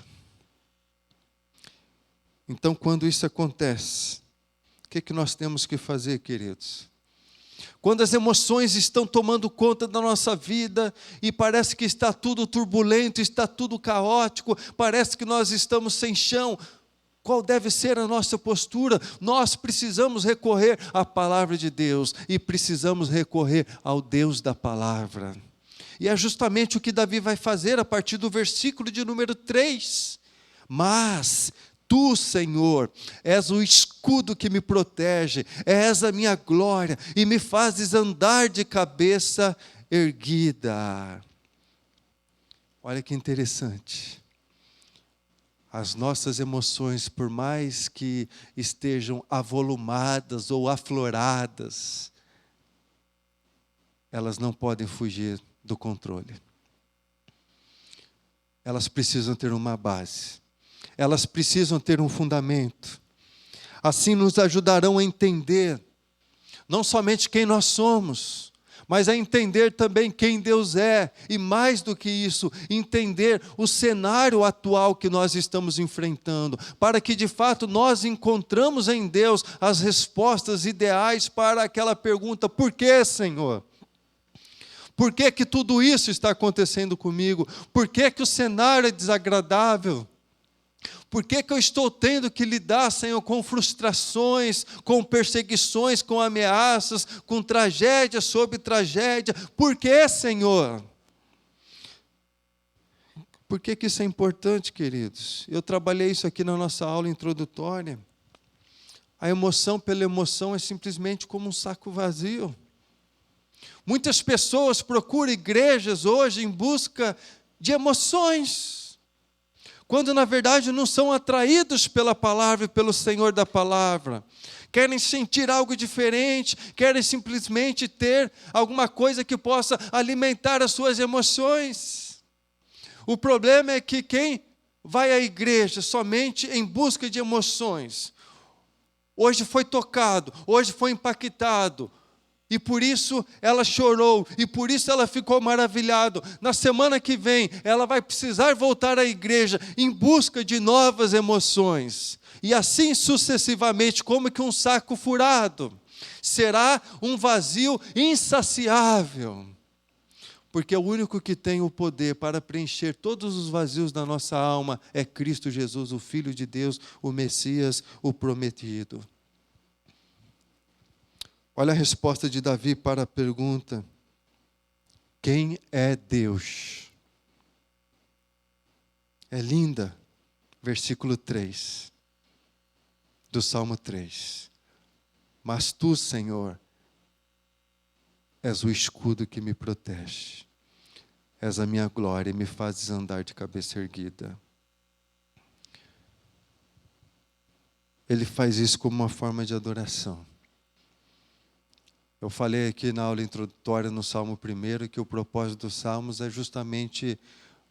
Então, quando isso acontece, o que nós temos que fazer, queridos? Quando as emoções estão tomando conta da nossa vida e parece que está tudo turbulento, está tudo caótico, parece que nós estamos sem chão, qual deve ser a nossa postura? Nós precisamos recorrer à palavra de Deus e precisamos recorrer ao Deus da palavra. E é justamente o que Davi vai fazer a partir do versículo de número 3. Mas Tu, Senhor, és o escudo que me protege, és a minha glória e me fazes andar de cabeça erguida. Olha que interessante. As nossas emoções, por mais que estejam avolumadas ou afloradas, elas não podem fugir do controle. Elas precisam ter uma base. Elas precisam ter um fundamento. Assim nos ajudarão a entender, não somente quem nós somos, mas a entender também quem Deus é. E mais do que isso, entender o cenário atual que nós estamos enfrentando, para que de fato nós encontramos em Deus as respostas ideais para aquela pergunta: por que, Senhor? Por que que tudo isso está acontecendo comigo? Por que que o cenário é desagradável? Por que que eu estou tendo que lidar, Senhor, com frustrações, com perseguições, com ameaças, com tragédia sobre tragédia? Por que, Senhor? Por que que isso é importante, queridos? Eu trabalhei isso aqui na nossa aula introdutória. A emoção pela emoção é simplesmente como um saco vazio. Muitas pessoas procuram igrejas hoje em busca de emoções, quando na verdade não são atraídos pela palavra e pelo Senhor da palavra. Querem sentir algo diferente, querem simplesmente ter alguma coisa que possa alimentar as suas emoções. O problema é que quem vai à igreja somente em busca de emoções, hoje foi tocado, hoje foi impactado, e por isso ela chorou, e por isso ela ficou maravilhada. Na semana que vem, ela vai precisar voltar à igreja em busca de novas emoções. E assim sucessivamente, como que um saco furado. Será um vazio insaciável. Porque o único que tem o poder para preencher todos os vazios da nossa alma é Cristo Jesus, o Filho de Deus, o Messias, o prometido. Olha a resposta de Davi para a pergunta: quem é Deus? É linda, versículo 3, do Salmo 3. Mas tu, Senhor, és o escudo que me protege, és a minha glória e me fazes andar de cabeça erguida. Ele faz isso como uma forma de adoração. Eu falei aqui na aula introdutória no Salmo 1 que o propósito dos Salmos é justamente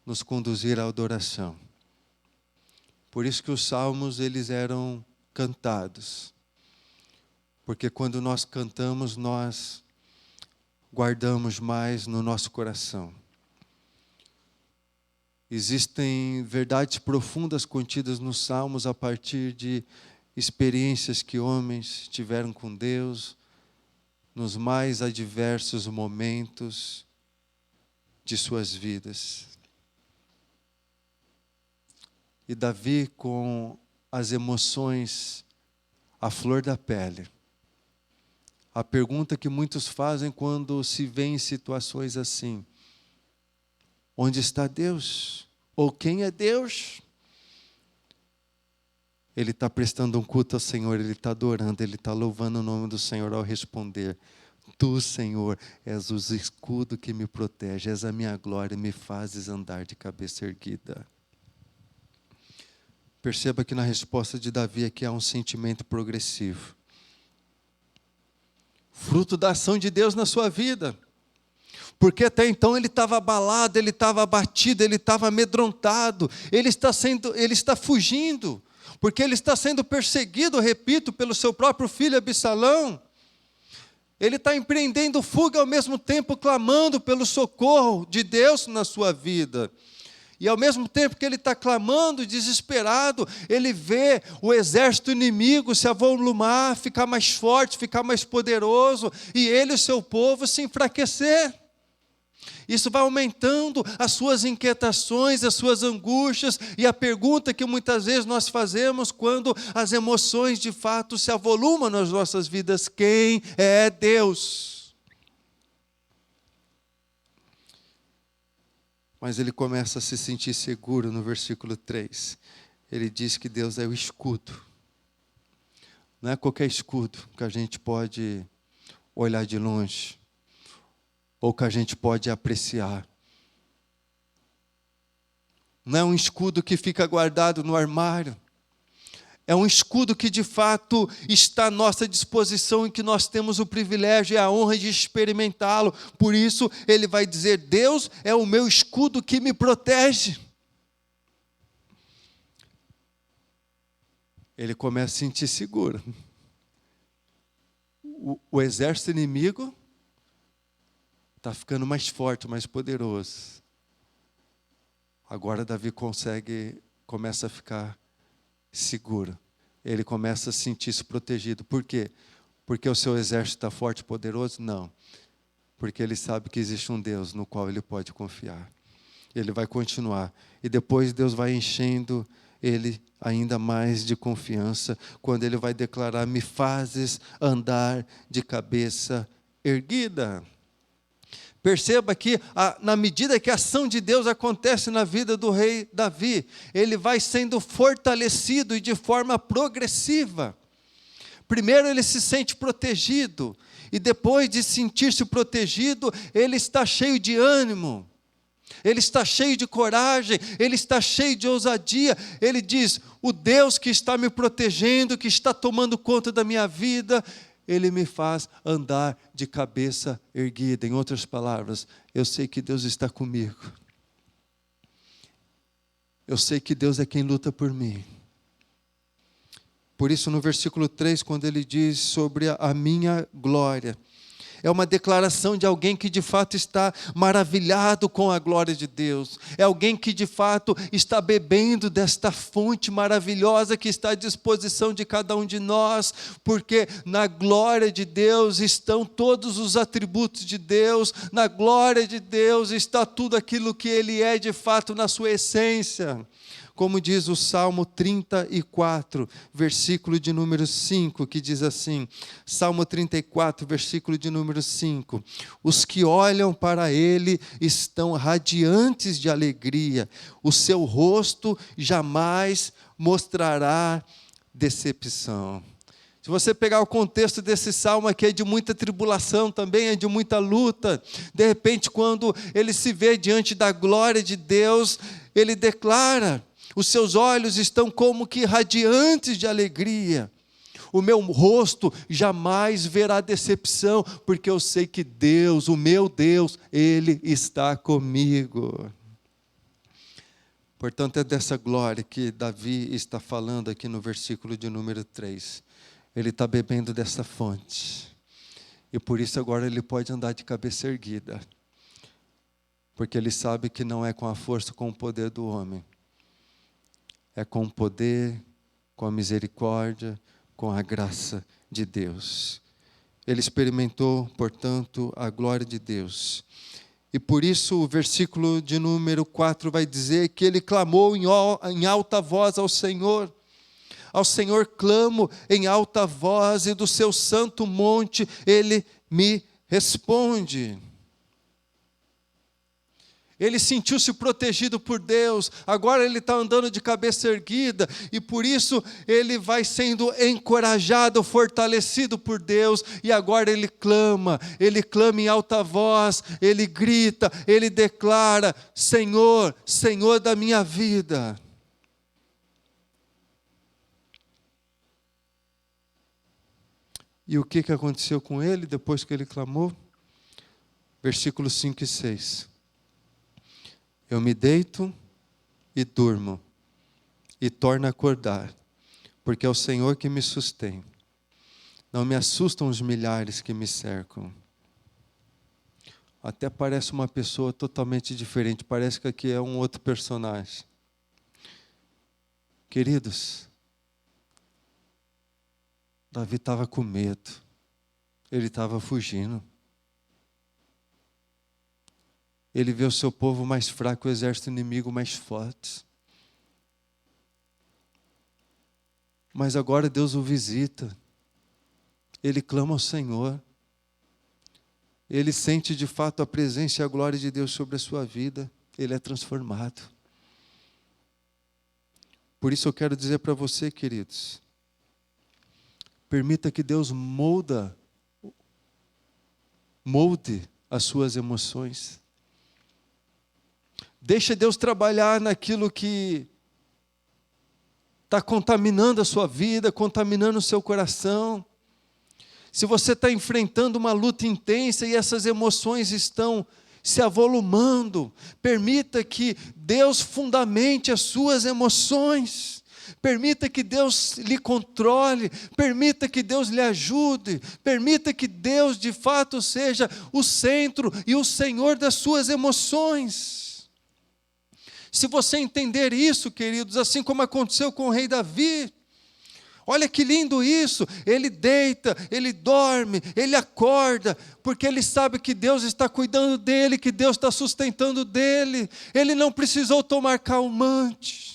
nos conduzir à adoração. Por isso que os Salmos eles eram cantados. Porque quando nós cantamos, nós guardamos mais no nosso coração. Existem verdades profundas contidas nos Salmos a partir de experiências que homens tiveram com Deus, nos mais adversos momentos de suas vidas. E Davi, com as emoções à flor da pele, a pergunta que muitos fazem quando se vêem em situações assim: onde está Deus? Ou quem é Deus? ele está prestando um culto ao Senhor, ele está adorando, ele está louvando o nome do Senhor ao responder: Tu, Senhor, és o escudo que me protege, és a minha glória e me fazes andar de cabeça erguida. Perceba que na resposta de Davi aqui há um sentimento progressivo. Fruto da ação de Deus na sua vida. Porque até então ele estava abalado, ele estava abatido, ele estava amedrontado, ele está fugindo, porque ele está sendo perseguido, repito, pelo seu próprio filho Absalão. Ele está empreendendo fuga ao mesmo tempo, clamando pelo socorro de Deus na sua vida. E ao mesmo tempo que ele está clamando, desesperado, ele vê o exército inimigo se avolumar, ficar mais forte, ficar mais poderoso, e ele e o seu povo se enfraquecer. Isso vai aumentando as suas inquietações, as suas angústias, e a pergunta que muitas vezes nós fazemos quando as emoções de fato se avolumam nas nossas vidas: quem é Deus? Mas ele começa a se sentir seguro no versículo 3. Ele diz que Deus é o escudo. Não é qualquer escudo que a gente pode olhar de longe, ou que a gente pode apreciar. Não é um escudo que fica guardado no armário. É um escudo que de fato está à nossa disposição e que nós temos o privilégio e a honra de experimentá-lo. Por isso ele vai dizer: Deus é o meu escudo que me protege. Ele começa a se sentir seguro. O exército inimigo está ficando mais forte, mais poderoso. Agora Davi começa a ficar seguro. Ele começa a sentir-se protegido. Por quê? Porque o seu exército está forte e poderoso? Não. Porque ele sabe que existe um Deus no qual ele pode confiar. Ele vai continuar. E depois Deus vai enchendo ele ainda mais de confiança, quando ele vai declarar: me fazes andar de cabeça erguida. Perceba que, na medida que a ação de Deus acontece na vida do rei Davi, ele vai sendo fortalecido e de forma progressiva. Primeiro ele se sente protegido, e depois de sentir-se protegido, ele está cheio de ânimo, ele está cheio de coragem, ele está cheio de ousadia. Ele diz: o Deus que está me protegendo, que está tomando conta da minha vida, Ele me faz andar de cabeça erguida. Em outras palavras, eu sei que Deus está comigo. Eu sei que Deus é quem luta por mim. Por isso, no versículo 3, quando ele diz sobre a minha glória, é uma declaração de alguém que de fato está maravilhado com a glória de Deus. É alguém que de fato está bebendo desta fonte maravilhosa que está à disposição de cada um de nós, porque na glória de Deus estão todos os atributos de Deus, na glória de Deus está tudo aquilo que Ele é de fato na sua essência. Como diz o Salmo 34, versículo de número 5, que diz assim, Salmo 34, versículo de número 5, os que olham para Ele estão radiantes de alegria, o seu rosto jamais mostrará decepção. Se você pegar o contexto desse salmo aqui, é de muita tribulação também, é de muita luta. De repente, quando ele se vê diante da glória de Deus, ele declara: os seus olhos estão como que radiantes de alegria. O meu rosto jamais verá decepção, porque eu sei que Deus, o meu Deus, Ele está comigo. Portanto, é dessa glória que Davi está falando aqui no versículo de número 3. Ele está bebendo dessa fonte. E por isso agora ele pode andar de cabeça erguida. Porque ele sabe que não é com a força, com o poder do homem. É com o poder, com a misericórdia, com a graça de Deus. Ele experimentou, portanto, a glória de Deus. E por isso o versículo de número 4 vai dizer que ele clamou em alta voz ao Senhor. Ao Senhor clamo em alta voz, e do seu santo monte Ele me responde. Ele sentiu-se protegido por Deus, agora ele está andando de cabeça erguida, e por isso ele vai sendo encorajado, fortalecido por Deus, e agora ele clama em alta voz, ele grita, ele declara: Senhor, Senhor da minha vida. E o que aconteceu com ele depois que ele clamou? Versículos 5 e 6. Eu me deito e durmo, e torno a acordar, porque é o Senhor que me sustém. Não me assustam os milhares que me cercam. Até parece uma pessoa totalmente diferente, parece que aqui é um outro personagem. Queridos, Davi estava com medo, ele estava fugindo. Ele vê o seu povo mais fraco, o exército inimigo mais forte. Mas agora Deus o visita. Ele clama ao Senhor. Ele sente de fato a presença e a glória de Deus sobre a sua vida. Ele é transformado. Por isso eu quero dizer para você, queridos, permita que Deus molde as suas emoções. Deixa Deus trabalhar naquilo que está contaminando a sua vida, contaminando o seu coração. Se você está enfrentando uma luta intensa e essas emoções estão se avolumando, permita que Deus fundamente as suas emoções. Permita que Deus lhe controle, permita que Deus lhe ajude, permita que Deus de fato seja o centro e o Senhor das suas emoções. Se você entender isso, queridos, assim como aconteceu com o rei Davi, olha que lindo isso, ele deita, ele dorme, ele acorda, porque ele sabe que Deus está cuidando dele, que Deus está sustentando dele, ele não precisou tomar calmante.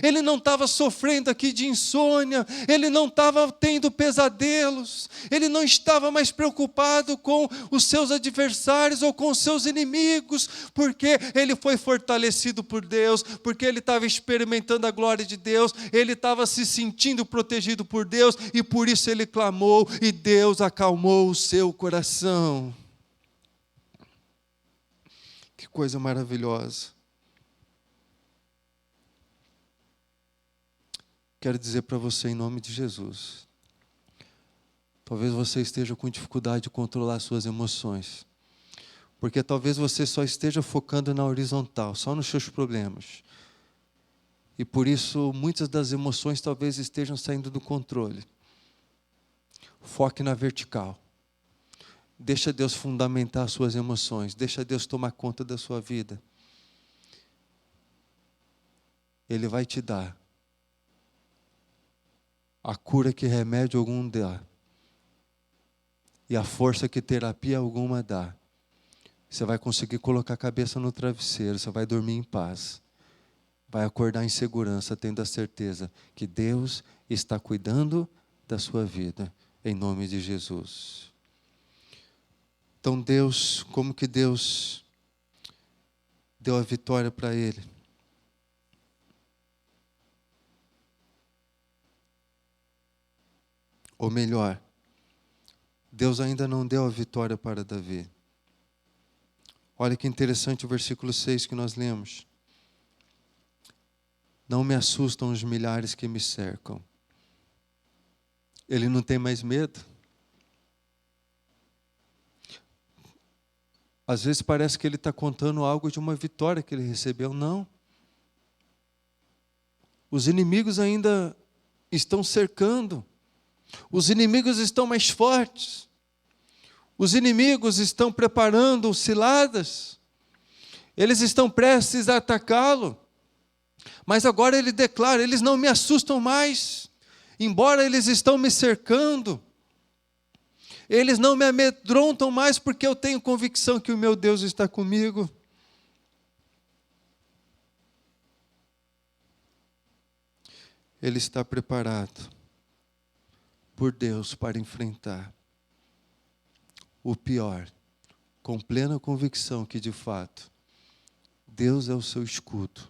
Ele não estava sofrendo aqui de insônia, ele não estava tendo pesadelos, ele não estava mais preocupado com os seus adversários ou com os seus inimigos, porque ele foi fortalecido por Deus, porque ele estava experimentando a glória de Deus, ele estava se sentindo protegido por Deus, e por isso ele clamou, e Deus acalmou o seu coração. Que coisa maravilhosa. Quero dizer para você em nome de Jesus, talvez você esteja com dificuldade de controlar suas emoções, porque talvez você só esteja focando na horizontal, só nos seus problemas, e por isso muitas das emoções talvez estejam saindo do controle. Foque na vertical, deixa Deus fundamentar as suas emoções, deixa Deus tomar conta da sua vida. Ele vai te dar a cura que remédio algum dá, e a força que terapia alguma dá. Você vai conseguir colocar a cabeça no travesseiro, você vai dormir em paz, vai acordar em segurança, tendo a certeza que Deus está cuidando da sua vida, em nome de Jesus. Então Deus, como que Deus deu a vitória para ele? Ou melhor, Deus ainda não deu a vitória para Davi. Olha que interessante o versículo 6 que nós lemos. Não me assustam os milhares que me cercam. Ele não tem mais medo. Às vezes parece que ele está contando algo de uma vitória que ele recebeu. Não. Os inimigos ainda estão cercando. Os inimigos estão mais fortes. Os inimigos estão preparando ciladas. Eles estão prestes a atacá-lo. Mas agora ele declara, eles não me assustam mais. Embora eles estão me cercando, eles não me amedrontam mais, porque eu tenho convicção que o meu Deus está comigo. Ele está preparado por Deus para enfrentar o pior, com plena convicção que de fato Deus é o seu escudo.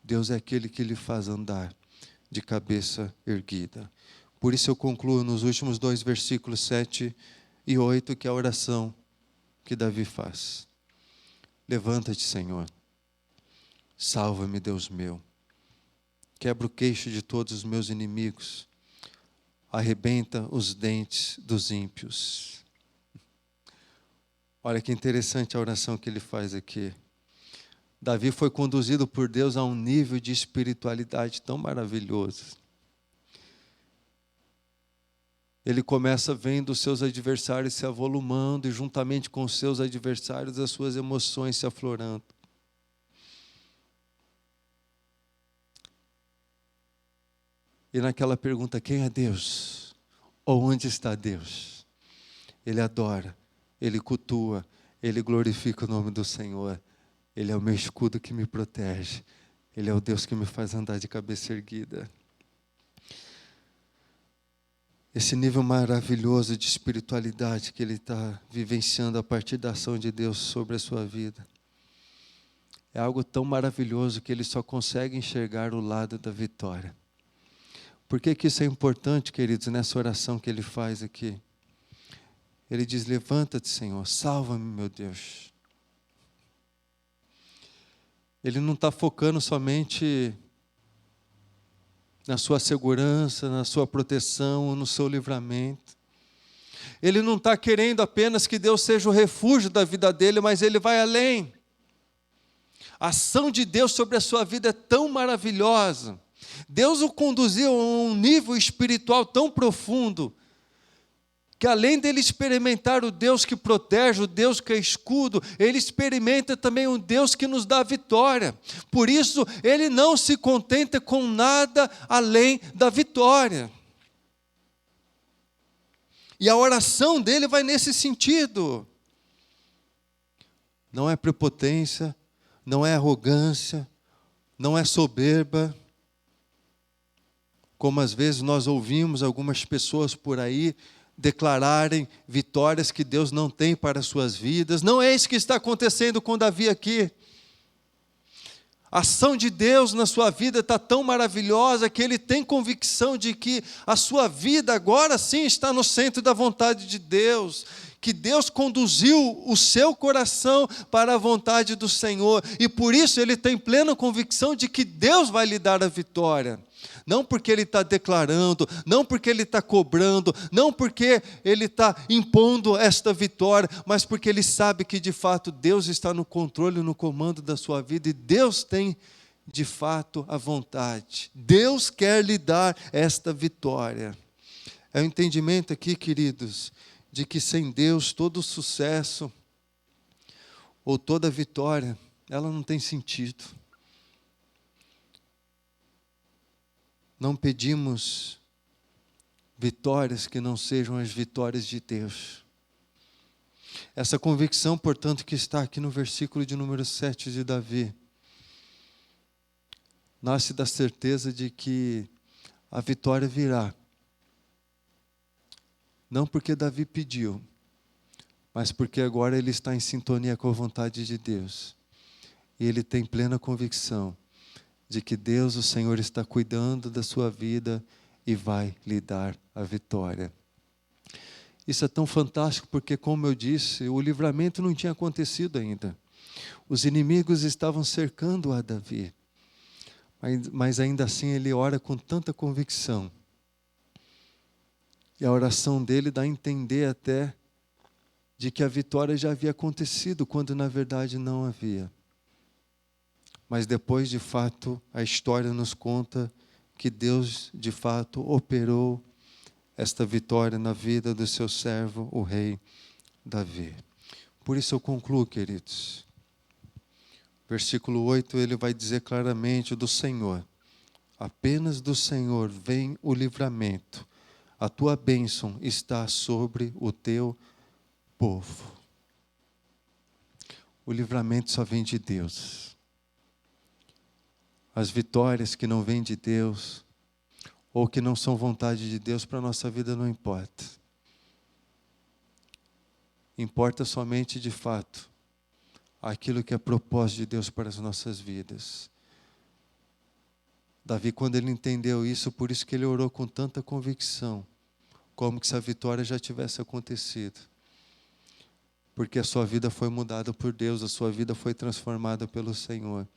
Deus é aquele que lhe faz andar de cabeça erguida. Por isso eu concluo nos últimos 2 versículos 7 e 8, que é a oração que Davi faz. Levanta-te, Senhor. Salva-me, Deus meu. Quebra o queixo de todos os meus inimigos. Arrebenta os dentes dos ímpios. Olha que interessante a oração que ele faz aqui. Davi foi conduzido por Deus a um nível de espiritualidade tão maravilhoso. Ele começa vendo os seus adversários se avolumando e juntamente com os seus adversários as suas emoções se aflorando. E naquela pergunta, quem é Deus? Ou onde está Deus? Ele adora, ele cultua, ele glorifica o nome do Senhor. Ele é o meu escudo que me protege. Ele é o Deus que me faz andar de cabeça erguida. Esse nível maravilhoso de espiritualidade que ele está vivenciando a partir da ação de Deus sobre a sua vida. É algo tão maravilhoso que ele só consegue enxergar o lado da vitória. Por que que isso é importante, queridos, nessa oração que ele faz aqui? Ele diz, levanta-te, Senhor, salva-me, meu Deus. Ele não está focando somente na sua segurança, na sua proteção, no seu livramento. Ele não está querendo apenas que Deus seja o refúgio da vida dele, mas ele vai além. A ação de Deus sobre a sua vida é tão maravilhosa. Deus o conduziu a um nível espiritual tão profundo, que além dele experimentar o Deus que protege, o Deus que é escudo, ele experimenta também um Deus que nos dá vitória. Por isso, ele não se contenta com nada além da vitória. E a oração dele vai nesse sentido. Não é prepotência, não é arrogância, não é soberba. Como às vezes nós ouvimos algumas pessoas por aí declararem vitórias que Deus não tem para as suas vidas. Não é isso que está acontecendo com Davi aqui. A ação de Deus na sua vida está tão maravilhosa que ele tem convicção de que a sua vida agora sim está no centro da vontade de Deus. Que Deus conduziu o seu coração para a vontade do Senhor. E por isso ele tem plena convicção de que Deus vai lhe dar a vitória. Não porque ele está declarando, não porque ele está cobrando, não porque ele está impondo esta vitória, mas porque ele sabe que de fato Deus está no controle, no comando da sua vida, e Deus tem de fato a vontade. Deus quer lhe dar esta vitória. É o entendimento aqui, queridos, de que sem Deus todo sucesso ou toda vitória, ela não tem sentido. Não pedimos vitórias que não sejam as vitórias de Deus. Essa convicção, portanto, que está aqui no versículo de número 7 de Davi, nasce da certeza de que a vitória virá. Não porque Davi pediu, mas porque agora ele está em sintonia com a vontade de Deus. E ele tem plena convicção de que Deus, o Senhor, está cuidando da sua vida e vai lhe dar a vitória. Isso é tão fantástico porque, como eu disse, o livramento não tinha acontecido ainda. Os inimigos estavam cercando a Davi. Mas ainda assim ele ora com tanta convicção. E a oração dele dá a entender até de que a vitória já havia acontecido, quando na verdade não havia. Mas depois, de fato, a história nos conta que Deus, de fato, operou esta vitória na vida do seu servo, o rei Davi. Por isso eu concluo, queridos. Versículo 8, ele vai dizer claramente do Senhor. Apenas do Senhor vem o livramento. A tua bênção está sobre o teu povo. O livramento só vem de Deus. As vitórias que não vêm de Deus, ou que não são vontade de Deus, para a nossa vida não importa. Importa somente, de fato, aquilo que é propósito de Deus para as nossas vidas. Davi, quando ele entendeu isso, por isso que ele orou com tanta convicção, como que se a vitória já tivesse acontecido. Porque a sua vida foi mudada por Deus, a sua vida foi transformada pelo Senhor.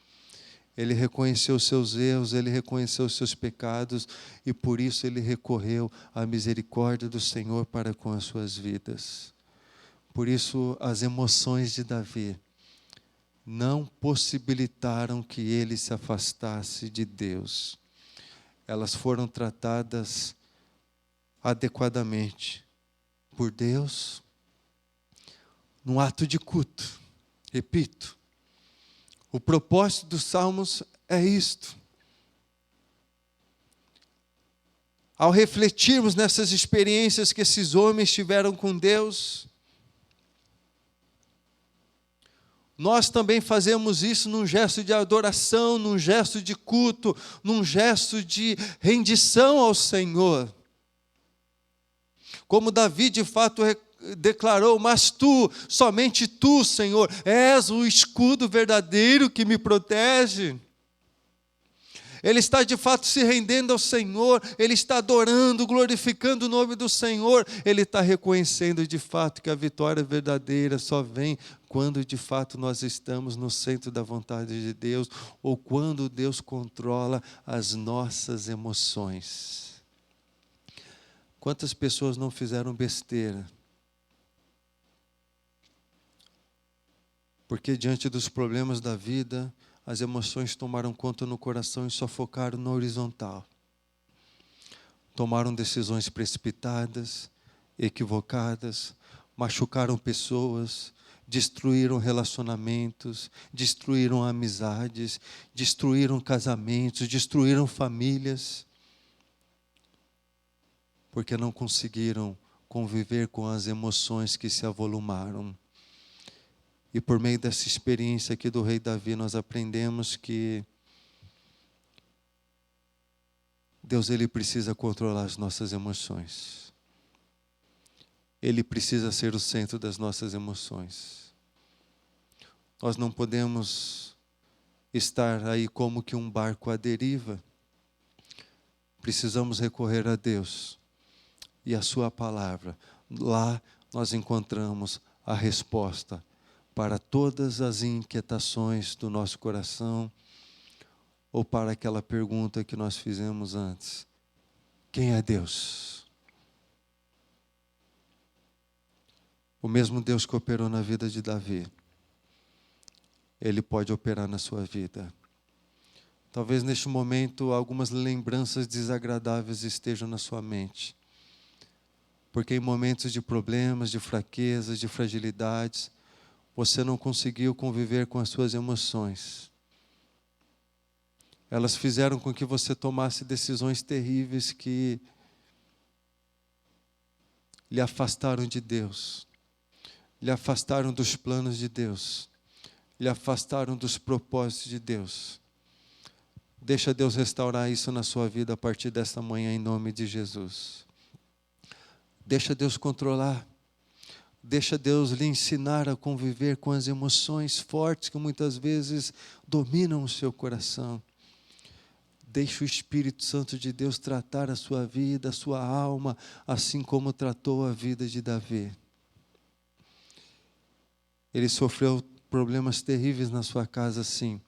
Ele reconheceu os seus erros, ele reconheceu os seus pecados, e por isso ele recorreu à misericórdia do Senhor para com as suas vidas. Por isso as emoções de Davi não possibilitaram que ele se afastasse de Deus. Elas foram tratadas adequadamente por Deus, num ato de culto. Repito, o propósito dos Salmos é isto. Ao refletirmos nessas experiências que esses homens tiveram com Deus, nós também fazemos isso num gesto de adoração, num gesto de culto, num gesto de rendição ao Senhor. Como Davi de fato declarou: mas tu, somente tu, Senhor, és o escudo verdadeiro que me protege. Ele está de fato se rendendo ao Senhor, ele está adorando, glorificando o nome do Senhor, ele está reconhecendo de fato que a vitória verdadeira só vem quando de fato nós estamos no centro da vontade de Deus, ou quando Deus controla as nossas emoções. Quantas pessoas não fizeram besteira? Porque diante dos problemas da vida, as emoções tomaram conta no coração e só focaram no horizontal. Tomaram decisões precipitadas, equivocadas, machucaram pessoas, destruíram relacionamentos, destruíram amizades, destruíram casamentos, destruíram famílias, porque não conseguiram conviver com as emoções que se avolumaram. E por meio dessa experiência aqui do rei Davi, nós aprendemos que Deus, ele precisa controlar as nossas emoções. Ele precisa ser o centro das nossas emoções. Nós não podemos estar aí como que um barco à deriva. Precisamos recorrer a Deus e a sua palavra. Lá nós encontramos a resposta para todas as inquietações do nosso coração, ou para aquela pergunta que nós fizemos antes: quem é Deus? O mesmo Deus que operou na vida de Davi, ele pode operar na sua vida. Talvez neste momento algumas lembranças desagradáveis estejam na sua mente, porque em momentos de problemas, de fraquezas, de fragilidades, você não conseguiu conviver com as suas emoções. Elas fizeram com que você tomasse decisões terríveis que lhe afastaram de Deus, lhe afastaram dos planos de Deus, lhe afastaram dos propósitos de Deus. Deixa Deus restaurar isso na sua vida a partir desta manhã, em nome de Jesus. Deixa Deus controlar. Deixa Deus lhe ensinar a conviver com as emoções fortes que muitas vezes dominam o seu coração. Deixa o Espírito Santo de Deus tratar a sua vida, a sua alma, assim como tratou a vida de Davi. Ele sofreu problemas terríveis na sua casa, sim,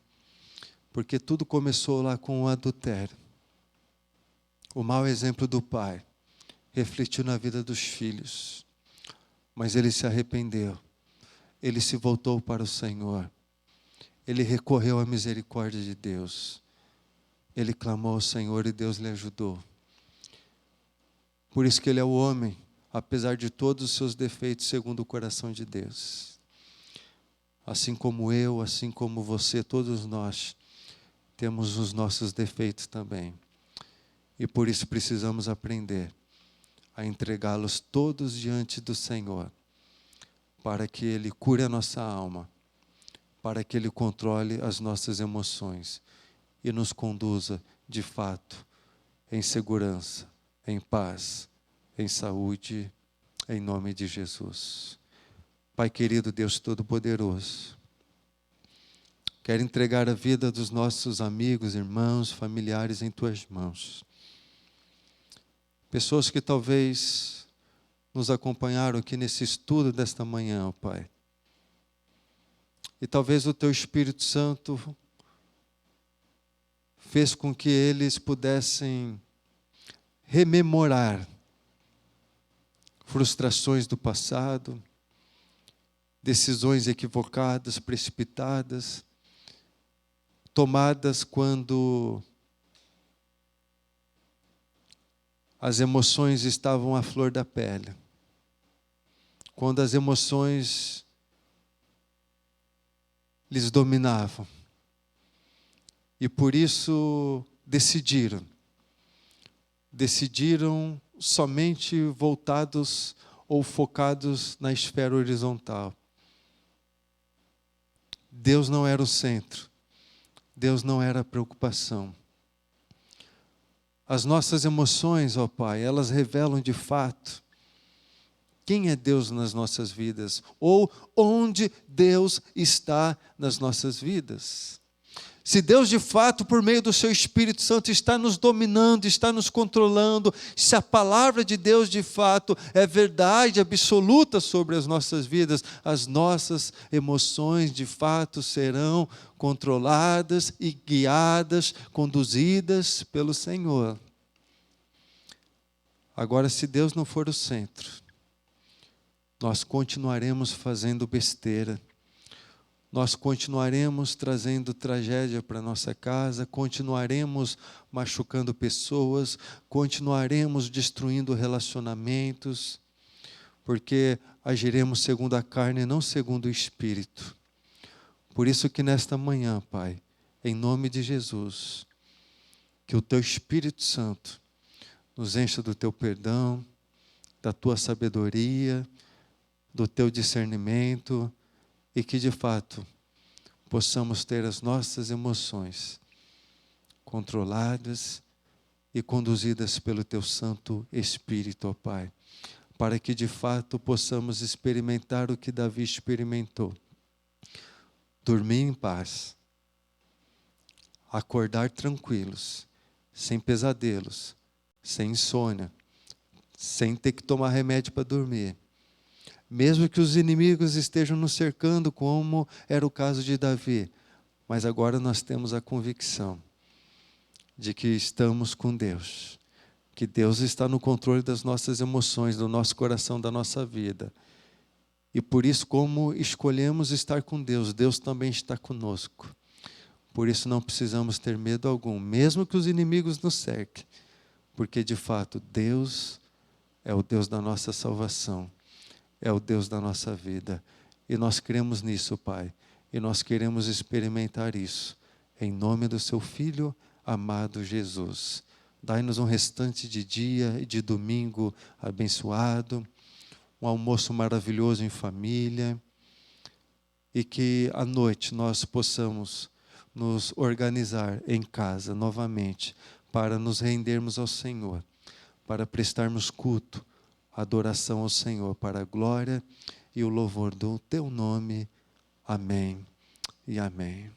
porque tudo começou lá com o adultério. O mau exemplo do pai refletiu na vida dos filhos. Mas ele se arrependeu, ele se voltou para o Senhor, ele recorreu à misericórdia de Deus, ele clamou ao Senhor e Deus lhe ajudou. Por isso que ele é o homem, apesar de todos os seus defeitos, segundo o coração de Deus. Assim como eu, assim como você, todos nós temos os nossos defeitos também. E por isso precisamos aprender a entregá-los todos diante do Senhor, para que Ele cure a nossa alma, para que Ele controle as nossas emoções e nos conduza, de fato, em segurança, em paz, em saúde, em nome de Jesus. Pai querido, Deus Todo-Poderoso, Quero entregar a vida dos nossos amigos, irmãos, familiares em Tuas mãos. Pessoas que talvez nos acompanharam aqui nesse estudo desta manhã, ó Pai. E talvez o Teu Espírito Santo fez com que eles pudessem rememorar frustrações do passado, decisões equivocadas, precipitadas, tomadas quando as emoções estavam à flor da pele, quando as emoções lhes dominavam. E por isso decidiram somente voltados ou focados na esfera horizontal. Deus não era o centro, Deus não era a preocupação. As nossas emoções, ó Pai, elas revelam de fato quem é Deus nas nossas vidas, ou onde Deus está nas nossas vidas. Se Deus de fato, por meio do seu Espírito Santo, está nos dominando, está nos controlando, se a palavra de Deus de fato é verdade absoluta sobre as nossas vidas, as nossas emoções de fato serão controladas e guiadas, conduzidas pelo Senhor. Agora, se Deus não for o centro, nós continuaremos fazendo besteira. Nós continuaremos trazendo tragédia para nossa casa, continuaremos machucando pessoas, continuaremos destruindo relacionamentos, porque agiremos segundo a carne e não segundo o Espírito. Por isso que nesta manhã, Pai, em nome de Jesus, que o Teu Espírito Santo nos encha do Teu perdão, da Tua sabedoria, do Teu discernimento, e que, de fato, possamos ter as nossas emoções controladas e conduzidas pelo Teu Santo Espírito, ó Pai, para que, de fato, possamos experimentar o que Davi experimentou. Dormir em paz, acordar tranquilos, sem pesadelos, sem insônia, sem ter que tomar remédio para dormir. Mesmo que os inimigos estejam nos cercando, como era o caso de Davi. Mas agora nós temos a convicção de que estamos com Deus. Que Deus está no controle das nossas emoções, do nosso coração, da nossa vida. E por isso, como escolhemos estar com Deus, Deus também está conosco. Por isso não precisamos ter medo algum, mesmo que os inimigos nos cerquem. Porque de fato, Deus é o Deus da nossa salvação. É o Deus da nossa vida. E nós cremos nisso, Pai. E nós queremos experimentar isso. Em nome do Seu Filho amado Jesus. Dai-nos um restante de dia e de domingo abençoado. Um almoço maravilhoso em família. E que à noite nós possamos nos organizar em casa novamente. Para nos rendermos ao Senhor. Para prestarmos culto. Adoração ao Senhor para a glória e o louvor do Teu nome. Amém e amém.